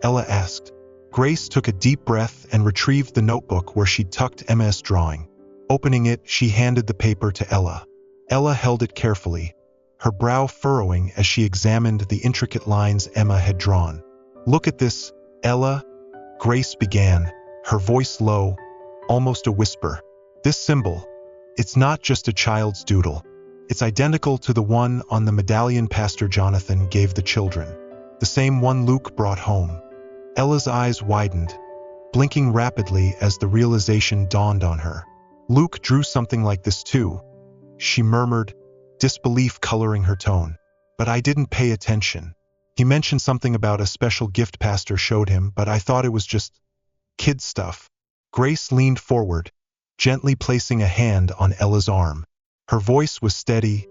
Ella asked. Grace took a deep breath and retrieved the notebook where she'd tucked Emma's drawing. Opening it, she handed the paper to Ella. Ella held it carefully, her brow furrowing as she examined the intricate lines Emma had drawn. "Look at this, Ella," Grace began, her voice low, almost a whisper. "This symbol, it's not just a child's doodle. It's identical to the one on the medallion Pastor Jonathan gave the children, the same one Luke brought home." Ella's eyes widened, blinking rapidly as the realization dawned on her. "Luke drew something like this too," she murmured, disbelief coloring her tone. "But I didn't pay attention. He mentioned something about a special gift Pastor showed him, but I thought it was just kid stuff." Grace leaned forward, gently placing a hand on Ella's arm. Her voice was steady,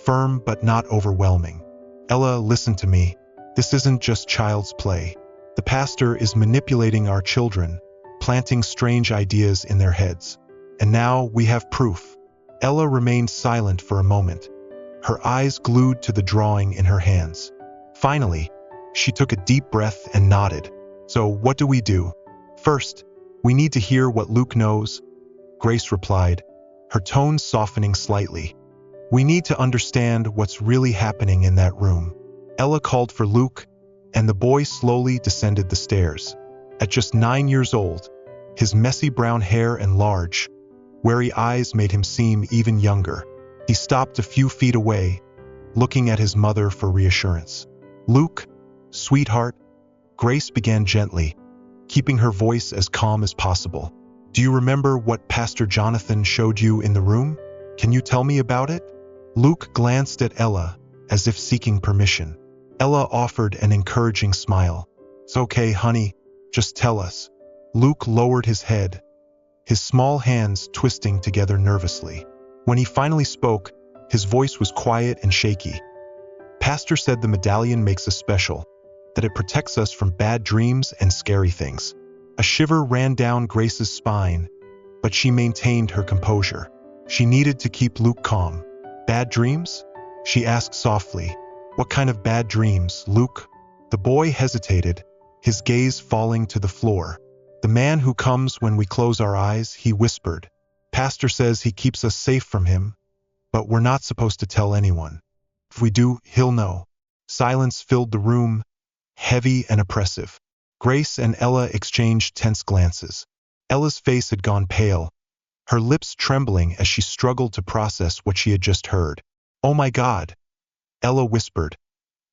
firm but not overwhelming. "Ella, listen to me. This isn't just child's play. The pastor is manipulating our children, planting strange ideas in their heads. And now we have proof." Ella remained silent for a moment, her eyes glued to the drawing in her hands. Finally, she took a deep breath and nodded. "So what do we do?" "First, we need to hear what Luke knows," Grace replied, her tone softening slightly. "We need to understand what's really happening in that room." Ella called for Luke, and the boy slowly descended the stairs. At just 9 years old, his messy brown hair and large, wary eyes made him seem even younger. He stopped a few feet away, looking at his mother for reassurance. "Luke, sweetheart," Grace began gently, keeping her voice as calm as possible. "Do you remember what Pastor Jonathan showed you in the room? Can you tell me about it?" Luke glanced at Ella, as if seeking permission. Ella offered an encouraging smile. "It's okay, honey. Just tell us." Luke lowered his head, his small hands twisting together nervously. When he finally spoke, his voice was quiet and shaky. "Pastor said the medallion makes us special, that it protects us from bad dreams and scary things." A shiver ran down Grace's spine, but she maintained her composure. She needed to keep Luke calm. "Bad dreams?" she asked softly. "What kind of bad dreams, Luke?" The boy hesitated, his gaze falling to the floor. "The man who comes when we close our eyes," he whispered. "Pastor says he keeps us safe from him, but we're not supposed to tell anyone. If we do, he'll know." Silence filled the room, heavy and oppressive. Grace and Ella exchanged tense glances. Ella's face had gone pale, her lips trembling as she struggled to process what she had just heard. "Oh my God," Ella whispered,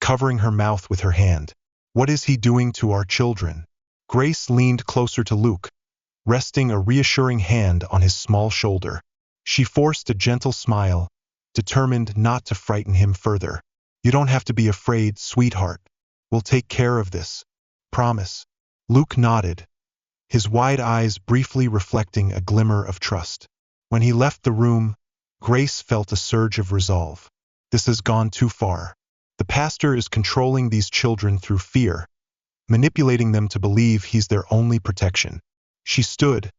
covering her mouth with her hand. "What is he doing to our children?" Grace leaned closer to Luke, resting a reassuring hand on his small shoulder. She forced a gentle smile, determined not to frighten him further. "You don't have to be afraid, sweetheart. We'll take care of this. Promise." Luke nodded, his wide eyes briefly reflecting a glimmer of trust. When he left the room, Grace felt a surge of resolve. This has gone too far. The pastor is controlling these children through fear, manipulating them to believe he's their only protection. She stood,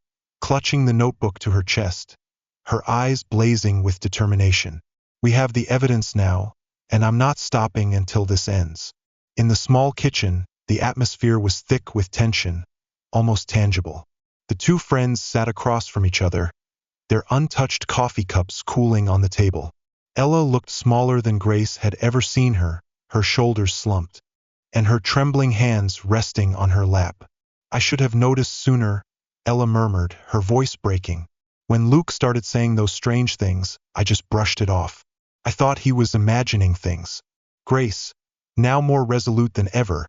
clutching the notebook to her chest, her eyes blazing with determination. "We have the evidence now, and I'm not stopping until this ends." In the small kitchen, the atmosphere was thick with tension, almost tangible. The two friends sat across from each other, their untouched coffee cups cooling on the table. Ella looked smaller than Grace had ever seen her, her shoulders slumped, and her trembling hands resting on her lap. "I should have noticed sooner," Ella murmured, her voice breaking. "When Luke started saying those strange things, I just brushed it off. I thought he was imagining things." Grace, now more resolute than ever,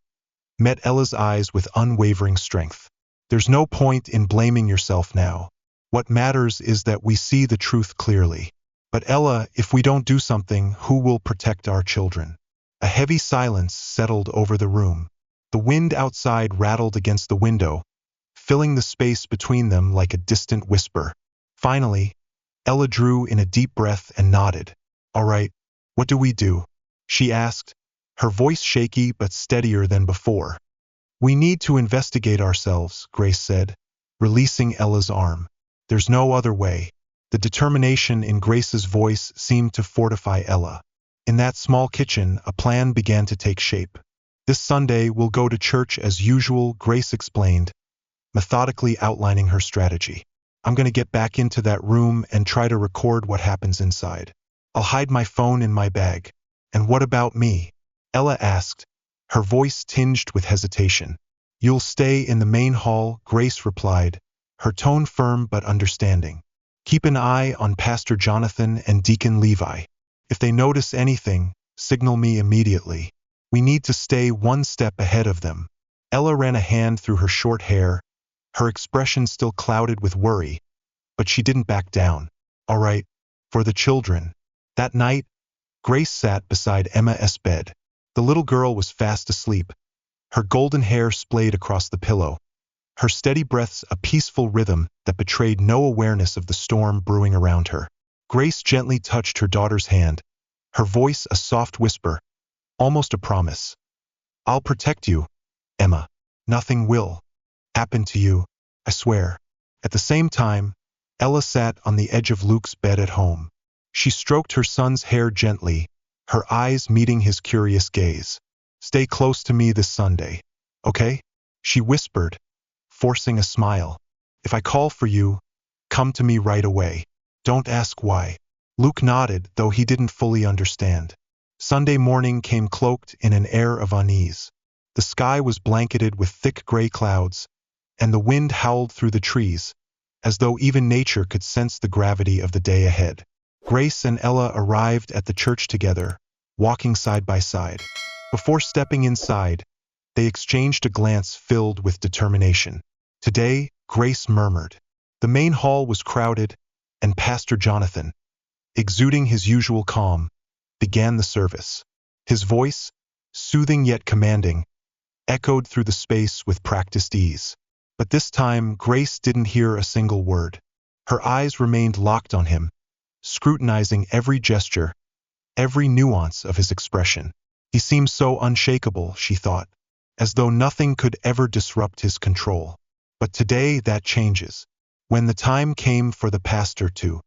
met Ella's eyes with unwavering strength. "There's no point in blaming yourself now. What matters is that we see the truth clearly. But Ella, if we don't do something, who will protect our children?" A heavy silence settled over the room. The wind outside rattled against the window, filling the space between them like a distant whisper. Finally, Ella drew in a deep breath and nodded. "All right, what do we do?" she asked, her voice shaky but steadier than before. "We need to investigate ourselves," Grace said, releasing Ella's arm. "There's no other way." The determination in Grace's voice seemed to fortify Ella. In that small kitchen, a plan began to take shape. "This Sunday we'll go to church as usual," Grace explained, methodically outlining her strategy. "I'm going to get back into that room and try to record what happens inside. I'll hide my phone in my bag." "And what about me?" Ella asked, her voice tinged with hesitation. "You'll stay in the main hall," Grace replied, her tone firm but understanding. "Keep an eye on Pastor Jonathan and Deacon Levi. If they notice anything, signal me immediately. We need to stay one step ahead of them." Ella ran a hand through her short hair, her expression still clouded with worry, but she didn't back down. "All right, for the children." That night, Grace sat beside Emma's bed. The little girl was fast asleep, her golden hair splayed across the pillow, her steady breaths a peaceful rhythm that betrayed no awareness of the storm brewing around her. Grace gently touched her daughter's hand, her voice a soft whisper, almost a promise. "I'll protect you, Emma. Nothing will happen to you, I swear." At the same time, Ella sat on the edge of Luke's bed at home. She stroked her son's hair gently, her eyes meeting his curious gaze. "Stay close to me this Sunday, okay?" she whispered, forcing a smile. "If I call for you, come to me right away. Don't ask why." Luke nodded, though he didn't fully understand. Sunday morning came cloaked in an air of unease. The sky was blanketed with thick gray clouds, and the wind howled through the trees, as though even nature could sense the gravity of the day ahead. Grace and Ella arrived at the church together, walking side by side. Before stepping inside, they exchanged a glance filled with determination. "Today," Grace murmured. The main hall was crowded, and Pastor Jonathan, exuding his usual calm, began the service. His voice, soothing yet commanding, echoed through the space with practiced ease. But this time, Grace didn't hear a single word. Her eyes remained locked on him, scrutinizing every gesture, every nuance of his expression. He seemed so unshakable, she thought, as though nothing could ever disrupt his control. But today that changes. When the time came for the pastor to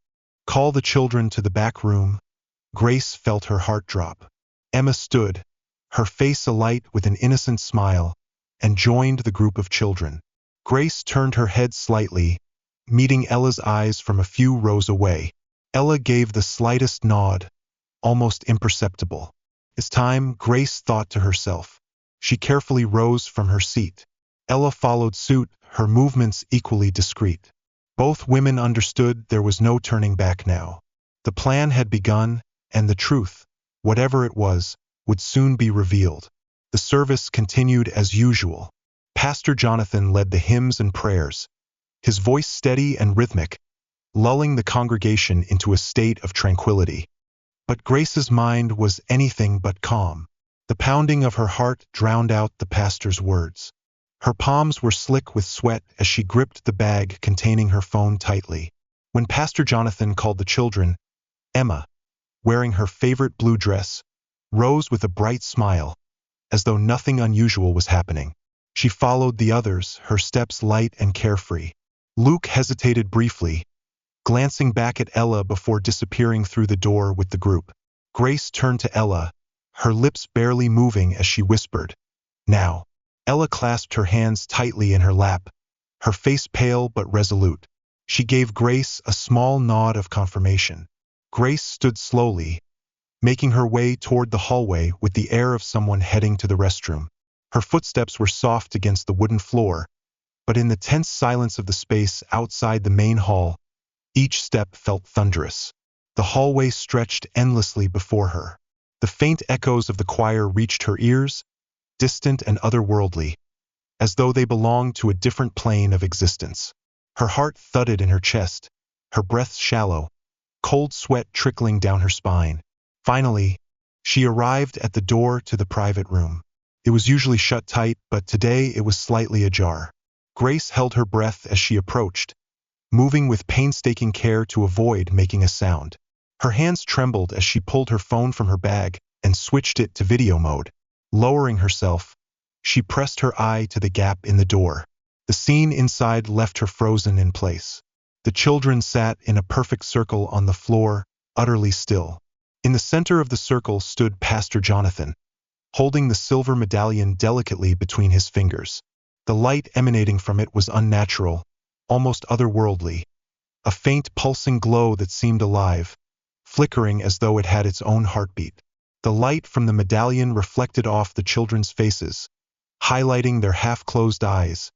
call the children to the back room, Grace felt her heart drop. Emma stood, her face alight with an innocent smile, and joined the group of children. Grace turned her head slightly, meeting Ella's eyes from a few rows away. Ella gave the slightest nod, almost imperceptible. "It's time," Grace thought to herself. She carefully rose from her seat. Ella followed suit, her movements equally discreet. Both women understood there was no turning back now. The plan had begun, and the truth, whatever it was, would soon be revealed. The service continued as usual. Pastor Jonathan led the hymns and prayers, his voice steady and rhythmic, lulling the congregation into a state of tranquility. But Grace's mind was anything but calm. The pounding of her heart drowned out the pastor's words. Her palms were slick with sweat as she gripped the bag containing her phone tightly. When Pastor Jonathan called the children, Emma, wearing her favorite blue dress, rose with a bright smile, as though nothing unusual was happening. She followed the others, her steps light and carefree. Luke hesitated briefly, glancing back at Ella before disappearing through the door with the group. Grace turned to Ella, her lips barely moving as she whispered, "Now." Ella clasped her hands tightly in her lap, her face pale but resolute. She gave Grace a small nod of confirmation. Grace stood slowly, making her way toward the hallway with the air of someone heading to the restroom. Her footsteps were soft against the wooden floor, but in the tense silence of the space outside the main hall, each step felt thunderous. The hallway stretched endlessly before her. The faint echoes of the choir reached her ears, distant and otherworldly, as though they belonged to a different plane of existence. Her heart thudded in her chest, her breath shallow, cold sweat trickling down her spine. Finally, she arrived at the door to the private room. It was usually shut tight, but today it was slightly ajar. Grace held her breath as she approached, moving with painstaking care to avoid making a sound. Her hands trembled as she pulled her phone from her bag and switched it to video mode. Lowering herself, she pressed her eye to the gap in the door. The scene inside left her frozen in place. The children sat in a perfect circle on the floor, utterly still. In the center of the circle stood Pastor Jonathan, holding the silver medallion delicately between his fingers. The light emanating from it was unnatural, almost otherworldly, a faint pulsing glow that seemed alive, flickering as though it had its own heartbeat. The light from the medallion reflected off the children's faces, highlighting their half-closed eyes,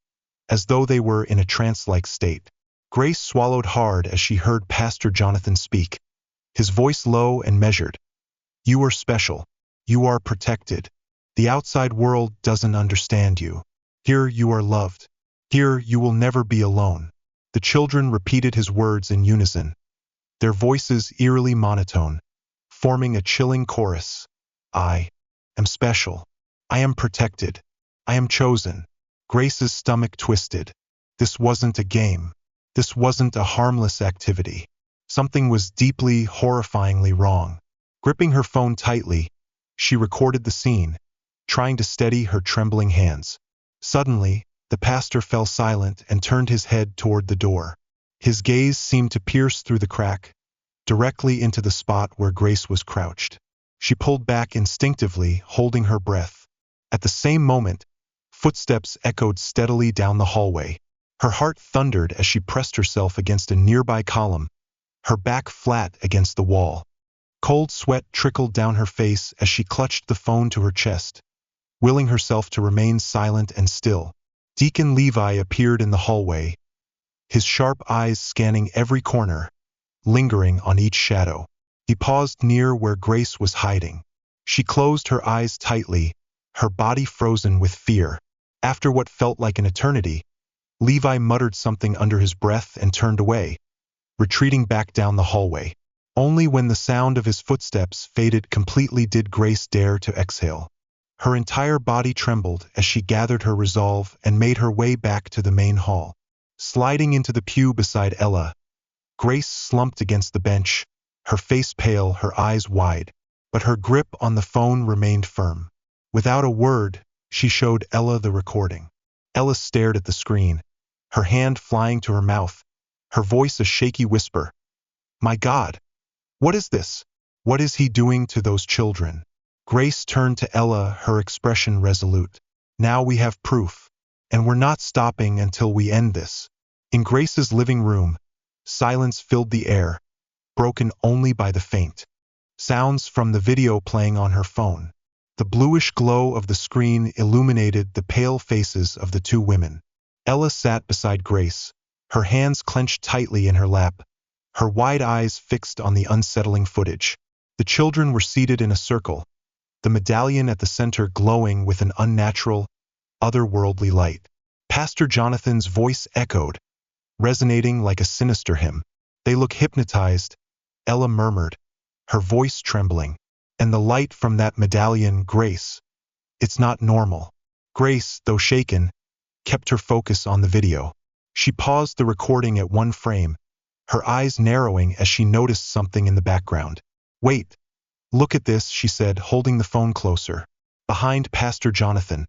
as though they were in a trance-like state. Grace swallowed hard as she heard Pastor Jonathan speak, his voice low and measured. "You are special. You are protected. The outside world doesn't understand you. Here you are loved. Here you will never be alone." The children repeated his words in unison, their voices eerily monotone, forming a chilling chorus. "I am special. I am protected. I am chosen." Grace's stomach twisted. This wasn't a game. This wasn't a harmless activity. Something was deeply, horrifyingly wrong. Gripping her phone tightly, she recorded the scene, trying to steady her trembling hands. Suddenly, the pastor fell silent and turned his head toward the door. His gaze seemed to pierce through the crack, directly into the spot where Grace was crouched. She pulled back instinctively, holding her breath. At the same moment, footsteps echoed steadily down the hallway. Her heart thundered as she pressed herself against a nearby column, her back flat against the wall. Cold sweat trickled down her face as she clutched the phone to her chest, willing herself to remain silent and still. Deacon Levi appeared in the hallway, his sharp eyes scanning every corner, lingering on each shadow. He paused near where Grace was hiding. She closed her eyes tightly, her body frozen with fear. After what felt like an eternity, Levi muttered something under his breath and turned away, retreating back down the hallway. Only when the sound of his footsteps faded completely did Grace dare to exhale. Her entire body trembled as she gathered her resolve and made her way back to the main hall. Sliding into the pew beside Ella, Grace slumped against the bench, her face pale, her eyes wide, but her grip on the phone remained firm. Without a word, she showed Ella the recording. Ella stared at the screen, her hand flying to her mouth, her voice a shaky whisper. "My God! What is this? What is he doing to those children?" Grace turned to Ella, her expression resolute. "Now we have proof, and we're not stopping until we end this." In Grace's living room, silence filled the air, broken only by the faint sounds from the video playing on her phone. The bluish glow of the screen illuminated the pale faces of the two women. Ella sat beside Grace, her hands clenched tightly in her lap, her wide eyes fixed on the unsettling footage. The children were seated in a circle, the medallion at the center glowing with an unnatural, otherworldly light. Pastor Jonathan's voice echoed, resonating like a sinister hymn. "They look hypnotized," Ella murmured, her voice trembling. "And the light from that medallion, Grace. It's not normal." Grace, though shaken, kept her focus on the video. She paused the recording at one frame, her eyes narrowing as she noticed something in the background. "Wait, look at this," she said, holding the phone closer. Behind Pastor Jonathan,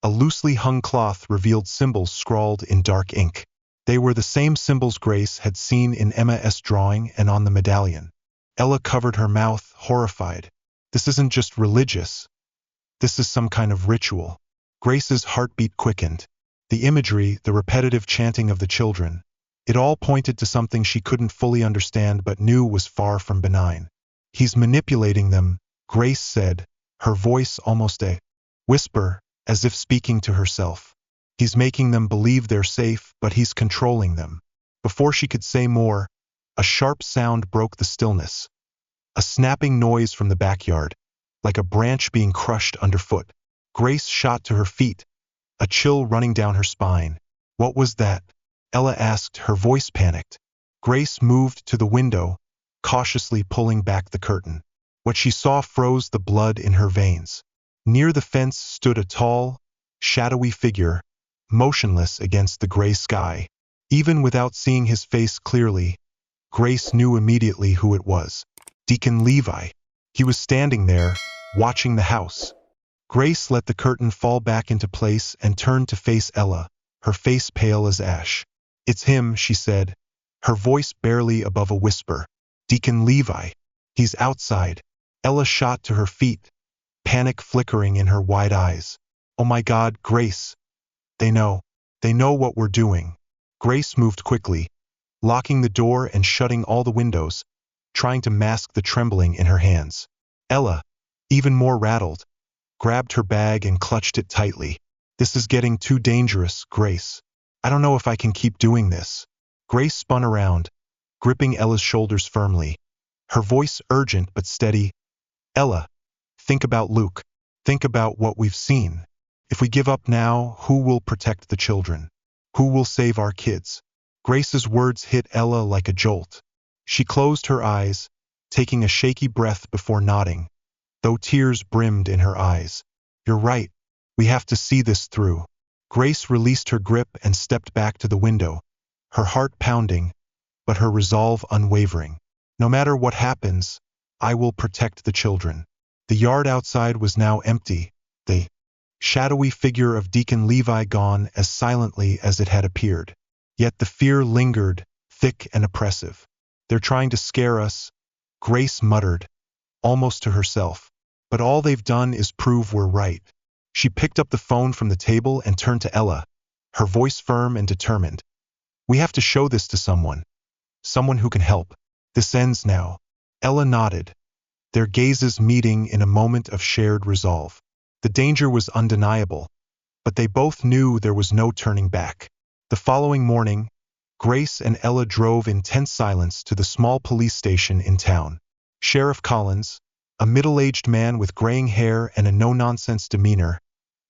a loosely hung cloth revealed symbols scrawled in dark ink. They were the same symbols Grace had seen in Emma's drawing and on the medallion. Ella covered her mouth, horrified. This isn't just religious. This is some kind of ritual. Grace's heartbeat quickened. The imagery, the repetitive chanting of the children, it all pointed to something she couldn't fully understand but knew was far from benign. "He's manipulating them," Grace said, her voice almost a whisper, as if speaking to herself. "He's making them believe they're safe, but he's controlling them." Before she could say more, a sharp sound broke the stillness. A snapping noise from the backyard, like a branch being crushed underfoot. Grace shot to her feet, a chill running down her spine. "What was that?" Ella asked, her voice panicked. Grace moved to the window, cautiously pulling back the curtain. What she saw froze the blood in her veins. Near the fence stood a tall, shadowy figure, motionless against the gray sky. Even without seeing his face clearly, Grace knew immediately who it was. Deacon Levi. He was standing there, watching the house. Grace let the curtain fall back into place and turned to face Ella, her face pale as ash. "It's him," she said, her voice barely above a whisper. "Deacon Levi. He's outside." Ella shot to her feet, panic flickering in her wide eyes. "Oh my God, Grace. They know. They know what we're doing." Grace moved quickly, locking the door and shutting all the windows, trying to mask the trembling in her hands. Ella, even more rattled, grabbed her bag and clutched it tightly. "This is getting too dangerous, Grace. I don't know if I can keep doing this." Grace spun around, gripping Ella's shoulders firmly, her voice urgent but steady. "Ella, think about Luke. Think about what we've seen. If we give up now, who will protect the children? Who will save our kids?" Grace's words hit Ella like a jolt. She closed her eyes, taking a shaky breath before nodding, though tears brimmed in her eyes. "You're right. We have to see this through." Grace released her grip and stepped back to the window, her heart pounding, but her resolve unwavering. "No matter what happens, I will protect the children." The yard outside was now empty, the shadowy figure of Deacon Levi gone as silently as it had appeared. Yet the fear lingered, thick and oppressive. "They're trying to scare us," Grace muttered, almost to herself. "But all they've done is prove we're right." She picked up the phone from the table and turned to Ella, her voice firm and determined. "We have to show this to someone. Someone who can help. This ends now." Ella nodded, their gazes meeting in a moment of shared resolve. The danger was undeniable, but they both knew there was no turning back. The following morning, Grace and Ella drove in tense silence to the small police station in town. Sheriff Collins, a middle-aged man with graying hair and a no-nonsense demeanor,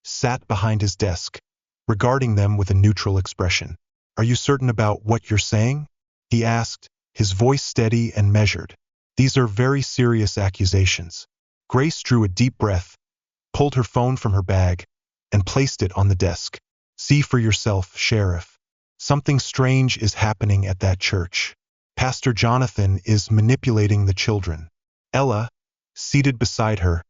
sat behind his desk, regarding them with a neutral expression. "Are you certain about what you're saying?" he asked, his voice steady and measured. "These are very serious accusations." Grace drew a deep breath, pulled her phone from her bag, and placed it on the desk. "See for yourself, Sheriff. Something strange is happening at that church. Pastor Jonathan is manipulating the children." Ella, seated beside her,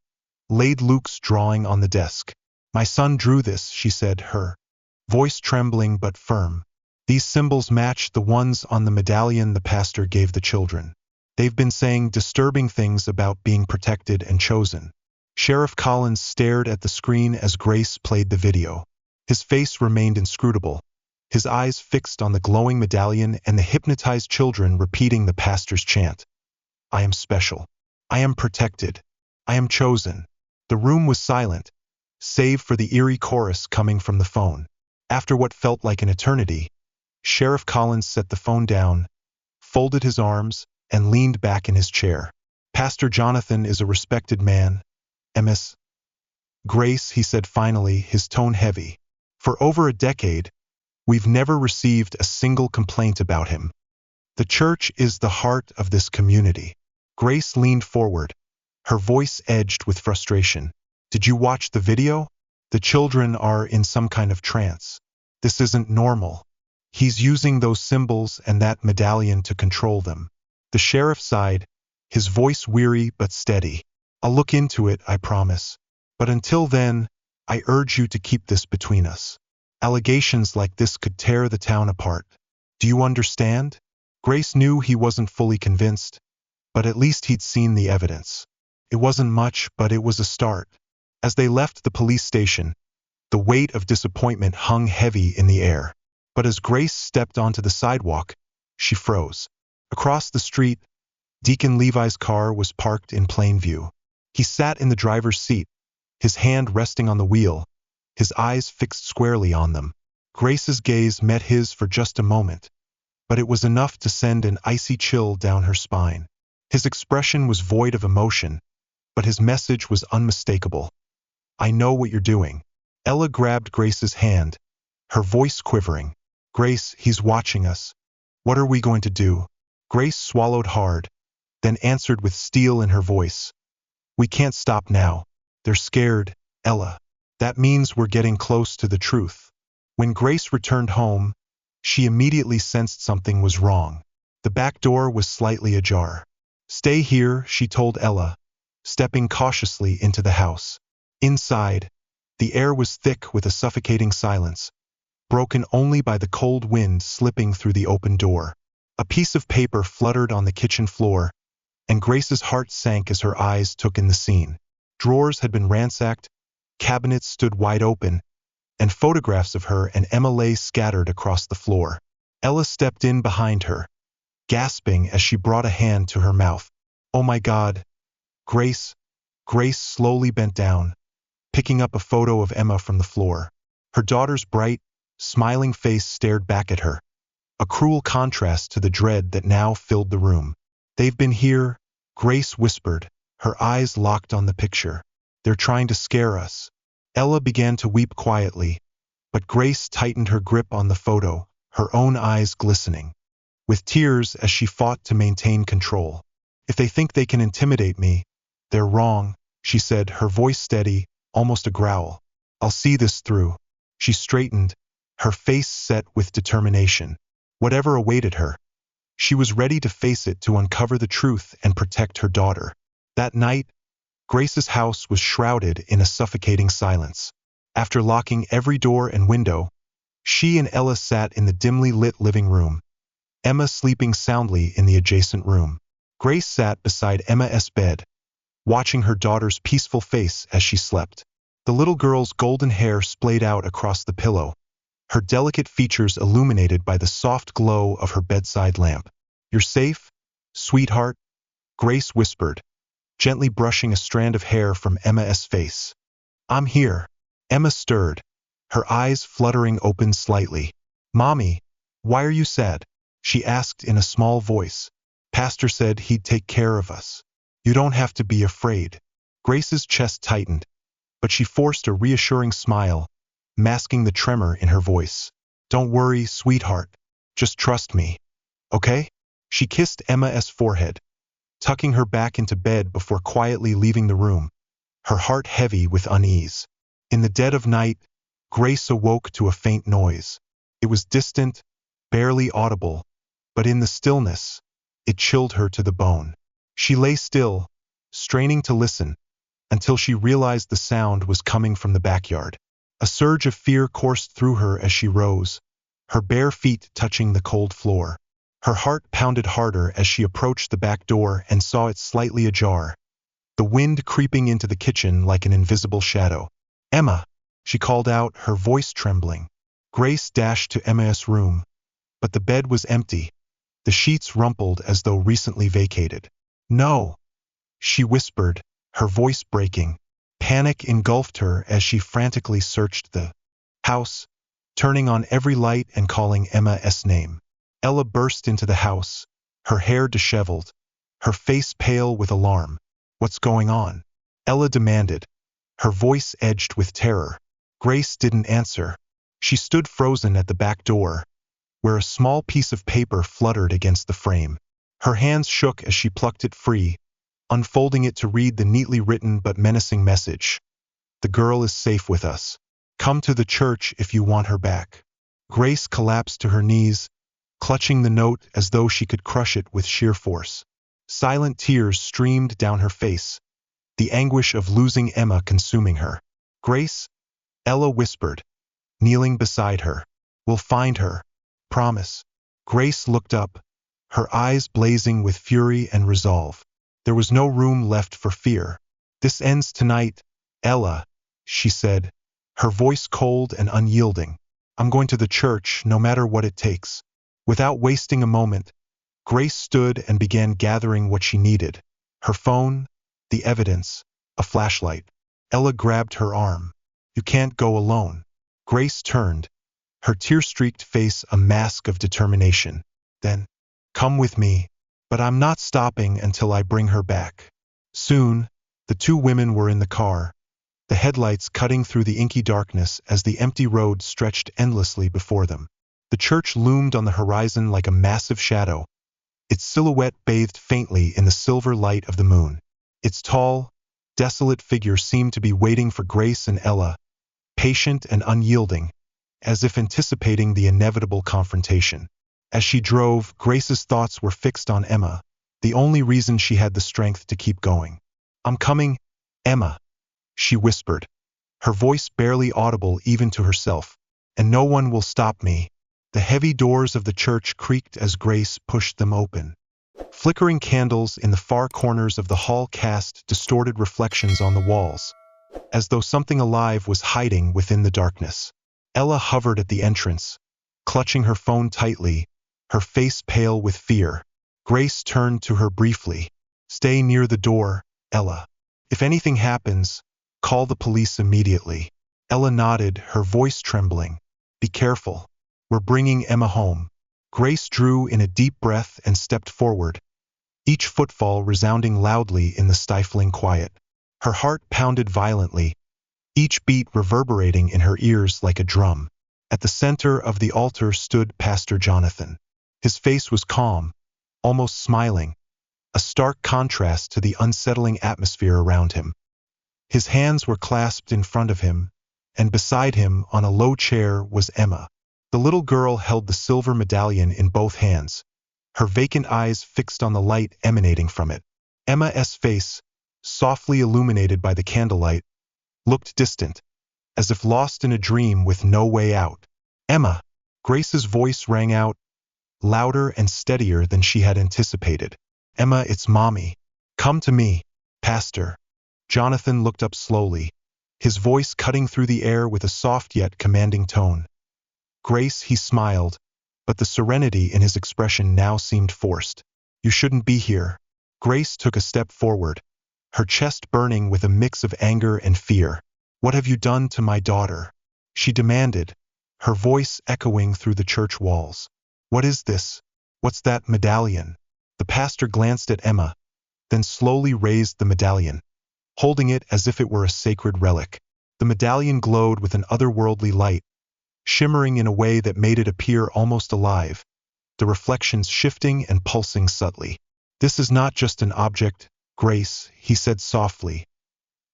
laid Luke's drawing on the desk. "My son drew this," she said, her voice trembling but firm. "These symbols match the ones on the medallion the pastor gave the children. They've been saying disturbing things about being protected and chosen." Sheriff Collins stared at the screen as Grace played the video. His face remained inscrutable, his eyes fixed on the glowing medallion and the hypnotized children repeating the pastor's chant. "I am special. I am protected. I am chosen." The room was silent, save for the eerie chorus coming from the phone. After what felt like an eternity, Sheriff Collins set the phone down, folded his arms, and leaned back in his chair. Pastor Jonathan is a respected man, Ms. Grace, he said finally, his tone heavy. For over a decade, we've never received a single complaint about him. The church is the heart of this community. Grace leaned forward, her voice edged with frustration. Did you watch the video? The children are in some kind of trance. This isn't normal. He's using those symbols and that medallion to control them. The sheriff sighed, his voice weary but steady. I'll look into it, I promise. But until then, I urge you to keep this between us. Allegations like this could tear the town apart. Do you understand? Grace knew he wasn't fully convinced, but at least he'd seen the evidence. It wasn't much, but it was a start. As they left the police station, the weight of disappointment hung heavy in the air. But as Grace stepped onto the sidewalk, she froze. Across the street, Deacon Levi's car was parked in plain view. He sat in the driver's seat, his hand resting on the wheel, his eyes fixed squarely on them. Grace's gaze met his for just a moment, but it was enough to send an icy chill down her spine. His expression was void of emotion, but his message was unmistakable. I know what you're doing. Ella grabbed Grace's hand, her voice quivering. Grace, he's watching us. What are we going to do? Grace swallowed hard, then answered with steel in her voice. We can't stop now. They're scared, Ella. That means we're getting close to the truth. When Grace returned home, she immediately sensed something was wrong. The back door was slightly ajar. Stay here, she told Ella, stepping cautiously into the house. Inside, the air was thick with a suffocating silence, broken only by the cold wind slipping through the open door. A piece of paper fluttered on the kitchen floor, and Grace's heart sank as her eyes took in the scene. Drawers had been ransacked, cabinets stood wide open, and photographs of her and Emma lay scattered across the floor. Ella stepped in behind her, gasping as she brought a hand to her mouth. Oh my God! Grace! Grace slowly bent down, picking up a photo of Emma from the floor. Her daughter's bright, smiling face stared back at her, a cruel contrast to the dread that now filled the room. They've been here, Grace whispered, her eyes locked on the picture. They're trying to scare us. Ella began to weep quietly, but Grace tightened her grip on the photo, her own eyes glistening with tears as she fought to maintain control. If they think they can intimidate me, they're wrong, she said, her voice steady, almost a growl. I'll see this through. She straightened, her face set with determination. Whatever awaited her, she was ready to face it to uncover the truth and protect her daughter. That night, Grace's house was shrouded in a suffocating silence. After locking every door and window, she and Ella sat in the dimly lit living room, Emma sleeping soundly in the adjacent room. Grace sat beside Emma's bed, watching her daughter's peaceful face as she slept. The little girl's golden hair splayed out across the pillow, her delicate features illuminated by the soft glow of her bedside lamp. You're safe, sweetheart? Grace whispered, gently brushing a strand of hair from Emma's face. I'm here. Emma stirred, her eyes fluttering open slightly. Mommy, why are you sad? She asked in a small voice. Pastor said he'd take care of us. You don't have to be afraid. Grace's chest tightened, but she forced a reassuring smile, masking the tremor in her voice. Don't worry, sweetheart. Just trust me. Okay? She kissed Emma's forehead, tucking her back into bed before quietly leaving the room, her heart heavy with unease. In the dead of night, Grace awoke to a faint noise. It was distant, barely audible, but in the stillness, it chilled her to the bone. She lay still, straining to listen, until she realized the sound was coming from the backyard. A surge of fear coursed through her as she rose, her bare feet touching the cold floor. Her heart pounded harder as she approached the back door and saw it slightly ajar, the wind creeping into the kitchen like an invisible shadow. Emma, she called out, her voice trembling. Grace dashed to Emma's room, but the bed was empty, the sheets rumpled as though recently vacated. No, she whispered, her voice breaking. Panic engulfed her as she frantically searched the house, turning on every light and calling Emma's name. Ella burst into the house, her hair disheveled, her face pale with alarm. "What's going on?" Ella demanded, her voice edged with terror. Grace didn't answer. She stood frozen at the back door, where a small piece of paper fluttered against the frame. Her hands shook as she plucked it free, unfolding it to read the neatly written but menacing message. "The girl is safe with us. Come to the church if you want her back." Grace collapsed to her knees, clutching the note as though she could crush it with sheer force. Silent tears streamed down her face, the anguish of losing Emma consuming her. "Grace," Ella whispered, kneeling beside her. "We'll find her. Promise." Grace looked up, her eyes blazing with fury and resolve. There was no room left for fear. "This ends tonight, Ella," she said, her voice cold and unyielding. "I'm going to the church, no matter what it takes." Without wasting a moment, Grace stood and began gathering what she needed. Her phone, the evidence, a flashlight. Ella grabbed her arm. "You can't go alone." Grace turned, her tear-streaked face a mask of determination. "Then, come with me, but I'm not stopping until I bring her back." Soon, the two women were in the car, the headlights cutting through the inky darkness as the empty road stretched endlessly before them. The church loomed on the horizon like a massive shadow, its silhouette bathed faintly in the silver light of the moon. Its tall, desolate figure seemed to be waiting for Grace and Ella, patient and unyielding, as if anticipating the inevitable confrontation. As she drove, Grace's thoughts were fixed on Emma, the only reason she had the strength to keep going. "I'm coming, Emma," she whispered, her voice barely audible even to herself. "And no one will stop me." The heavy doors of the church creaked as Grace pushed them open. Flickering candles in the far corners of the hall cast distorted reflections on the walls, as though something alive was hiding within the darkness. Ella hovered at the entrance, clutching her phone tightly, her face pale with fear. Grace turned to her briefly. "Stay near the door, Ella. If anything happens, call the police immediately." Ella nodded, her voice trembling. "Be careful. We're bringing Emma home." Grace drew in a deep breath and stepped forward, each footfall resounding loudly in the stifling quiet. Her heart pounded violently, each beat reverberating in her ears like a drum. At the center of the altar stood Pastor Jonathan. His face was calm, almost smiling, a stark contrast to the unsettling atmosphere around him. His hands were clasped in front of him, and beside him on a low chair was Emma. The little girl held the silver medallion in both hands, her vacant eyes fixed on the light emanating from it. Emma's face, softly illuminated by the candlelight, looked distant, as if lost in a dream with no way out. "Emma!" Grace's voice rang out, louder and steadier than she had anticipated. "Emma, it's Mommy. Come to me." "Pastor." Jonathan looked up slowly, his voice cutting through the air with a soft yet commanding tone. "Grace," he smiled, but the serenity in his expression now seemed forced. "You shouldn't be here." Grace took a step forward, her chest burning with a mix of anger and fear. "What have you done to my daughter?" she demanded, her voice echoing through the church walls. "What is this? What's that medallion?" The pastor glanced at Emma, then slowly raised the medallion, holding it as if it were a sacred relic. The medallion glowed with an otherworldly light, shimmering in a way that made it appear almost alive, the reflections shifting and pulsing subtly. "This is not just an object, Grace," he said softly,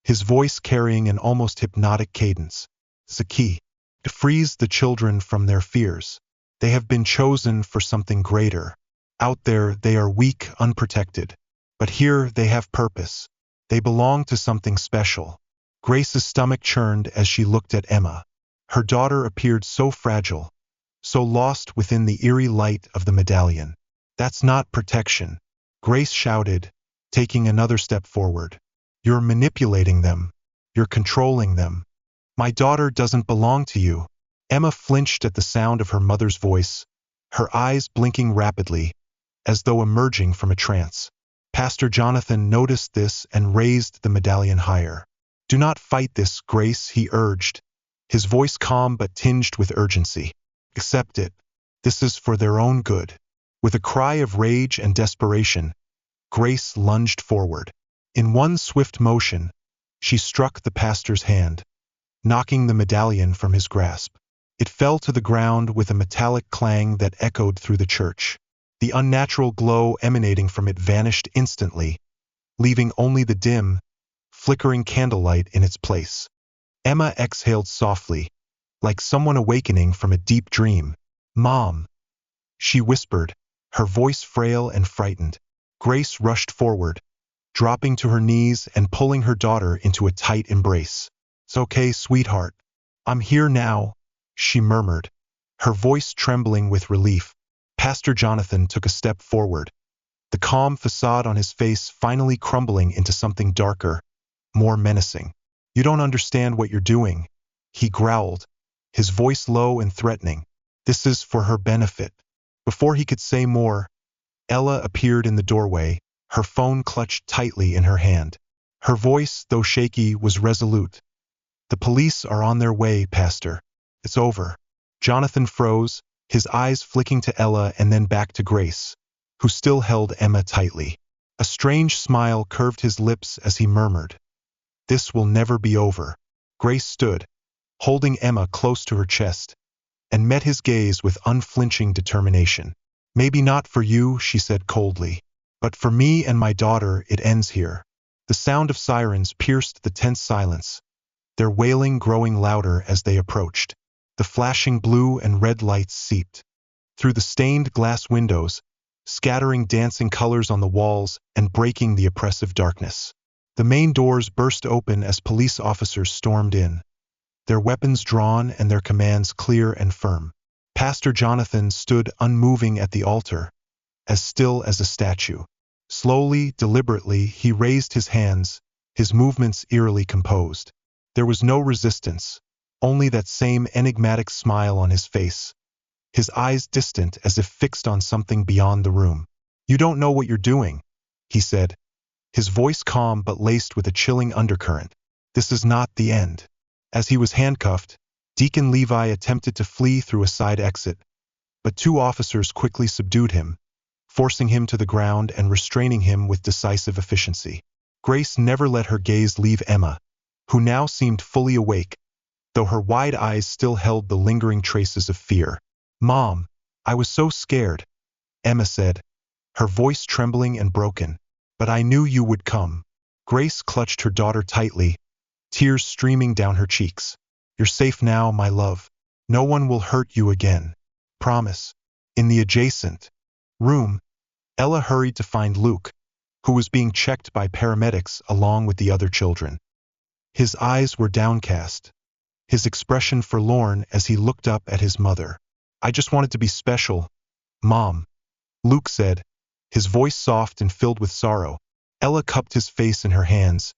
his voice carrying an almost hypnotic cadence. "It's a key. It frees the children from their fears. They have been chosen for something greater. Out there, they are weak, unprotected. But here, they have purpose. They belong to something special." Grace's stomach churned as she looked at Emma. Her daughter appeared so fragile, so lost within the eerie light of the medallion. "That's not protection," Grace shouted, taking another step forward. "You're manipulating them. You're controlling them. My daughter doesn't belong to you." Emma flinched at the sound of her mother's voice, her eyes blinking rapidly, as though emerging from a trance. Pastor Jonathan noticed this and raised the medallion higher. "Do not fight this, Grace," he urged, his voice calm but tinged with urgency. "Accept it. This is for their own good." With a cry of rage and desperation, Grace lunged forward. In one swift motion, she struck the pastor's hand, knocking the medallion from his grasp. It fell to the ground with a metallic clang that echoed through the church. The unnatural glow emanating from it vanished instantly, leaving only the dim, flickering candlelight in its place. Emma exhaled softly, like someone awakening from a deep dream. "Mom," she whispered, her voice frail and frightened. Grace rushed forward, dropping to her knees and pulling her daughter into a tight embrace. "It's okay, sweetheart. I'm here now," she murmured, her voice trembling with relief. Pastor Jonathan took a step forward, the calm facade on his face finally crumbling into something darker, more menacing. "You don't understand what you're doing," he growled, his voice low and threatening. "This is for her benefit." Before he could say more, Ella appeared in the doorway, her phone clutched tightly in her hand. Her voice, though shaky, was resolute. "The police are on their way, Pastor. It's over." Jonathan froze, his eyes flicking to Ella and then back to Grace, who still held Emma tightly. A strange smile curved his lips as he murmured, "This will never be over." Grace stood, holding Emma close to her chest, and met his gaze with unflinching determination. "Maybe not for you," she said coldly, "but for me and my daughter it ends here." The sound of sirens pierced the tense silence, their wailing growing louder as they approached. The flashing blue and red lights seeped through the stained glass windows, scattering dancing colors on the walls and breaking the oppressive darkness. The main doors burst open as police officers stormed in, their weapons drawn and their commands clear and firm. Pastor Jonathan stood unmoving at the altar, as still as a statue. Slowly, deliberately, he raised his hands, his movements eerily composed. There was no resistance, only that same enigmatic smile on his face, his eyes distant as if fixed on something beyond the room. "You don't know what you're doing," he said, his voice calm but laced with a chilling undercurrent. "This is not the end." As he was handcuffed, Deacon Levi attempted to flee through a side exit, but two officers quickly subdued him, forcing him to the ground and restraining him with decisive efficiency. Grace never let her gaze leave Emma, who now seemed fully awake, though her wide eyes still held the lingering traces of fear. "Mom, I was so scared," Emma said, her voice trembling and broken, "but I knew you would come." Grace clutched her daughter tightly, tears streaming down her cheeks. "You're safe now, my love. No one will hurt you again. Promise." In the adjacent room, Ella hurried to find Luke, who was being checked by paramedics along with the other children. His eyes were downcast, his expression forlorn as he looked up at his mother. "I just wanted to be special, Mom," Luke said, his voice soft and filled with sorrow. Ella cupped his face in her hands,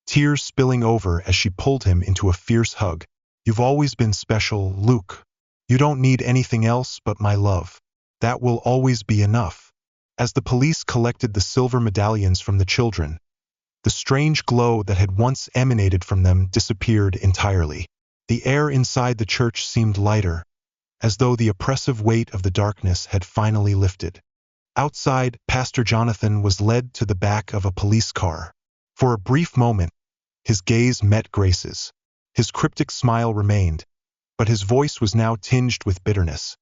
tears spilling over as she pulled him into a fierce hug. "You've always been special, Luke. You don't need anything else but my love. That will always be enough." As the police collected the silver medallions from the children, the strange glow that had once emanated from them disappeared entirely. The air inside the church seemed lighter, as though the oppressive weight of the darkness had finally lifted. Outside, Pastor Jonathan was led to the back of a police car. For a brief moment, his gaze met Grace's. His cryptic smile remained, but his voice was now tinged with bitterness.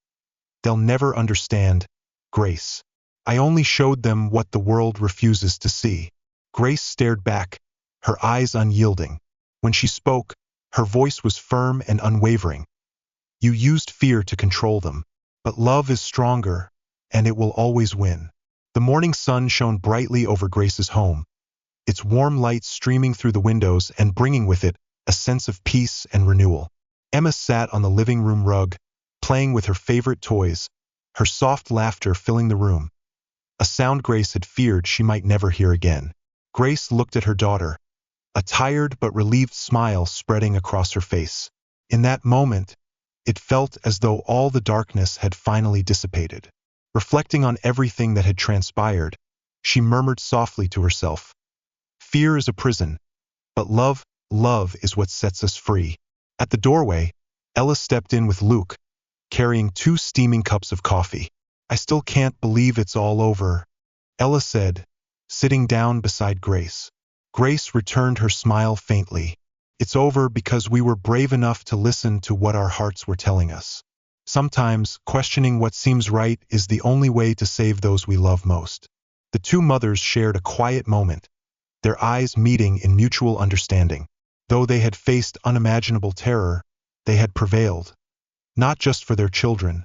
"They'll never understand, Grace. I only showed them what the world refuses to see." Grace stared back, her eyes unyielding. When she spoke, her voice was firm and unwavering. "You used fear to control them, but love is stronger, and it will always win." The morning sun shone brightly over Grace's home, its warm light streaming through the windows and bringing with it a sense of peace and renewal. Emma sat on the living room rug, playing with her favorite toys, her soft laughter filling the room, a sound Grace had feared she might never hear again. Grace looked at her daughter, a tired but relieved smile spreading across her face. In that moment, it felt as though all the darkness had finally dissipated. Reflecting on everything that had transpired, she murmured softly to herself, "Fear is a prison, but love Love is what sets us free. At the doorway, Ella stepped in with Luke, carrying 2 steaming cups of coffee. I still can't believe it's all over, Ella said, sitting down beside Grace. Grace returned her smile faintly. It's over because we were brave enough to listen to what our hearts were telling us. Sometimes, questioning what seems right is the only way to save those we love most. The 2 mothers shared a quiet moment, their eyes meeting in mutual understanding. Though they had faced unimaginable terror, they had prevailed, not just for their children,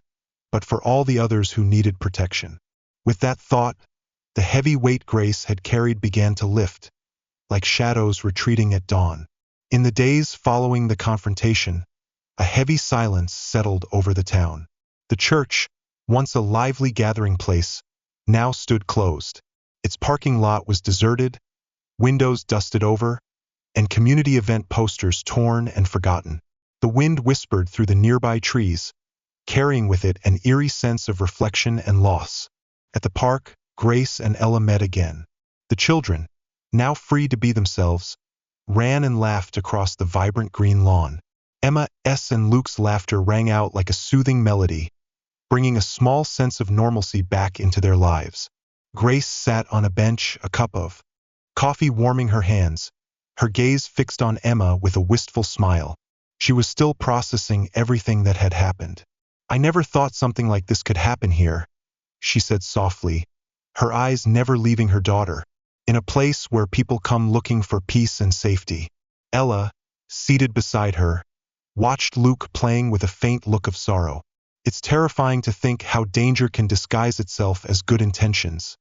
but for all the others who needed protection. With that thought, the heavy weight Grace had carried began to lift, like shadows retreating at dawn. In the days following the confrontation, a heavy silence settled over the town. The church, once a lively gathering place, now stood closed. Its parking lot was deserted, windows dusted over, and community event posters torn and forgotten. The wind whispered through the nearby trees, carrying with it an eerie sense of reflection and loss. At the park, Grace and Ella met again. The children, now free to be themselves, ran and laughed across the vibrant green lawn. Emma's and Luke's laughter rang out like a soothing melody, bringing a small sense of normalcy back into their lives. Grace sat on a bench, a cup of coffee warming her hands, her gaze fixed on Emma with a wistful smile. She was still processing everything that had happened. I never thought something like this could happen here, she said softly, her eyes never leaving her daughter, in a place where people come looking for peace and safety. Ella, seated beside her, watched Luke playing with a faint look of sorrow. It's terrifying to think how danger can disguise itself as good intentions,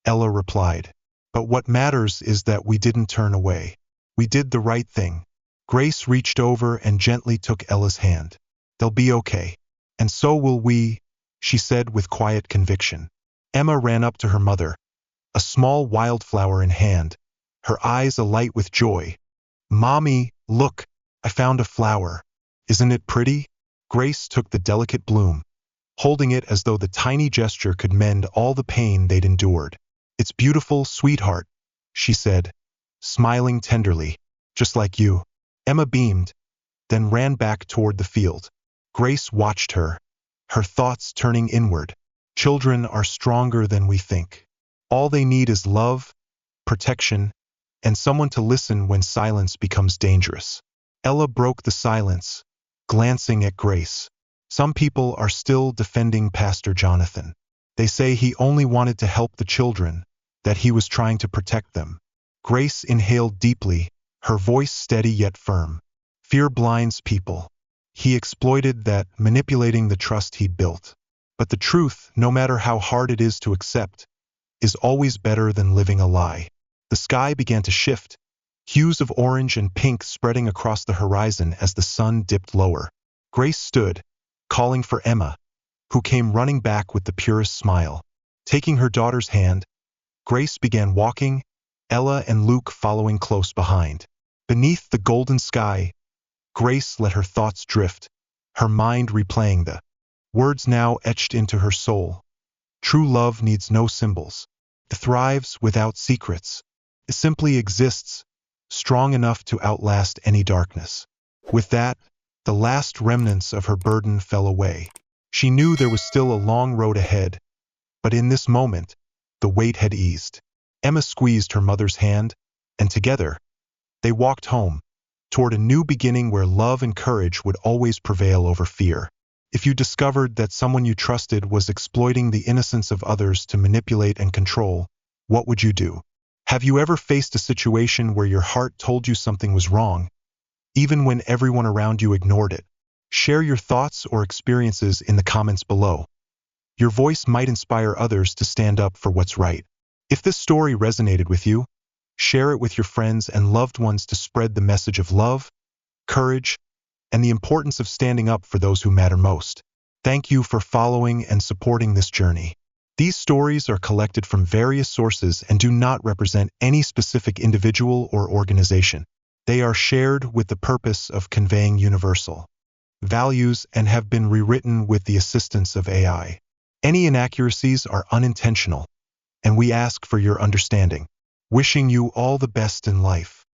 Ella replied. But what matters is that we didn't turn away. We did the right thing. Grace reached over and gently took Ella's hand. They'll be okay. And so will we, she said with quiet conviction. Emma ran up to her mother, a small wildflower in hand, her eyes alight with joy. Mommy, look, I found a flower. Isn't it pretty? Grace took the delicate bloom, holding it as though the tiny gesture could mend all the pain they'd endured. It's beautiful, sweetheart, she said, smiling tenderly. Just like you. Emma beamed, then ran back toward the field. Grace watched her, her thoughts turning inward. Children are stronger than we think. All they need is love, protection, and someone to listen when silence becomes dangerous. Ella broke the silence, glancing at Grace. Some people are still defending Pastor Jonathan. They say he only wanted to help the children, that he was trying to protect them. Grace inhaled deeply, her voice steady yet firm. Fear blinds people. He exploited that, manipulating the trust he'd built. But the truth, no matter how hard it is to accept, is always better than living a lie. The sky began to shift, hues of orange and pink spreading across the horizon as the sun dipped lower. Grace stood, calling for Emma, who came running back with the purest smile. Taking her daughter's hand, Grace began walking, Ella and Luke following close behind. Beneath the golden sky, Grace let her thoughts drift, her mind replaying the words now etched into her soul. True love needs no symbols. It thrives without secrets. It simply exists, strong enough to outlast any darkness. With that, the last remnants of her burden fell away. She knew there was still a long road ahead, but in this moment, the weight had eased. Emma squeezed her mother's hand, and together, they walked home, toward a new beginning where love and courage would always prevail over fear. If you discovered that someone you trusted was exploiting the innocence of others to manipulate and control, what would you do? Have you ever faced a situation where your heart told you something was wrong, even when everyone around you ignored it? Share your thoughts or experiences in the comments below. Your voice might inspire others to stand up for what's right. If this story resonated with you, share it with your friends and loved ones to spread the message of love, courage, and the importance of standing up for those who matter most. Thank you for following and supporting this journey. These stories are collected from various sources and do not represent any specific individual or organization. They are shared with the purpose of conveying universal values and have been rewritten with the assistance of AI. Any inaccuracies are unintentional, and we ask for your understanding. Wishing you all the best in life.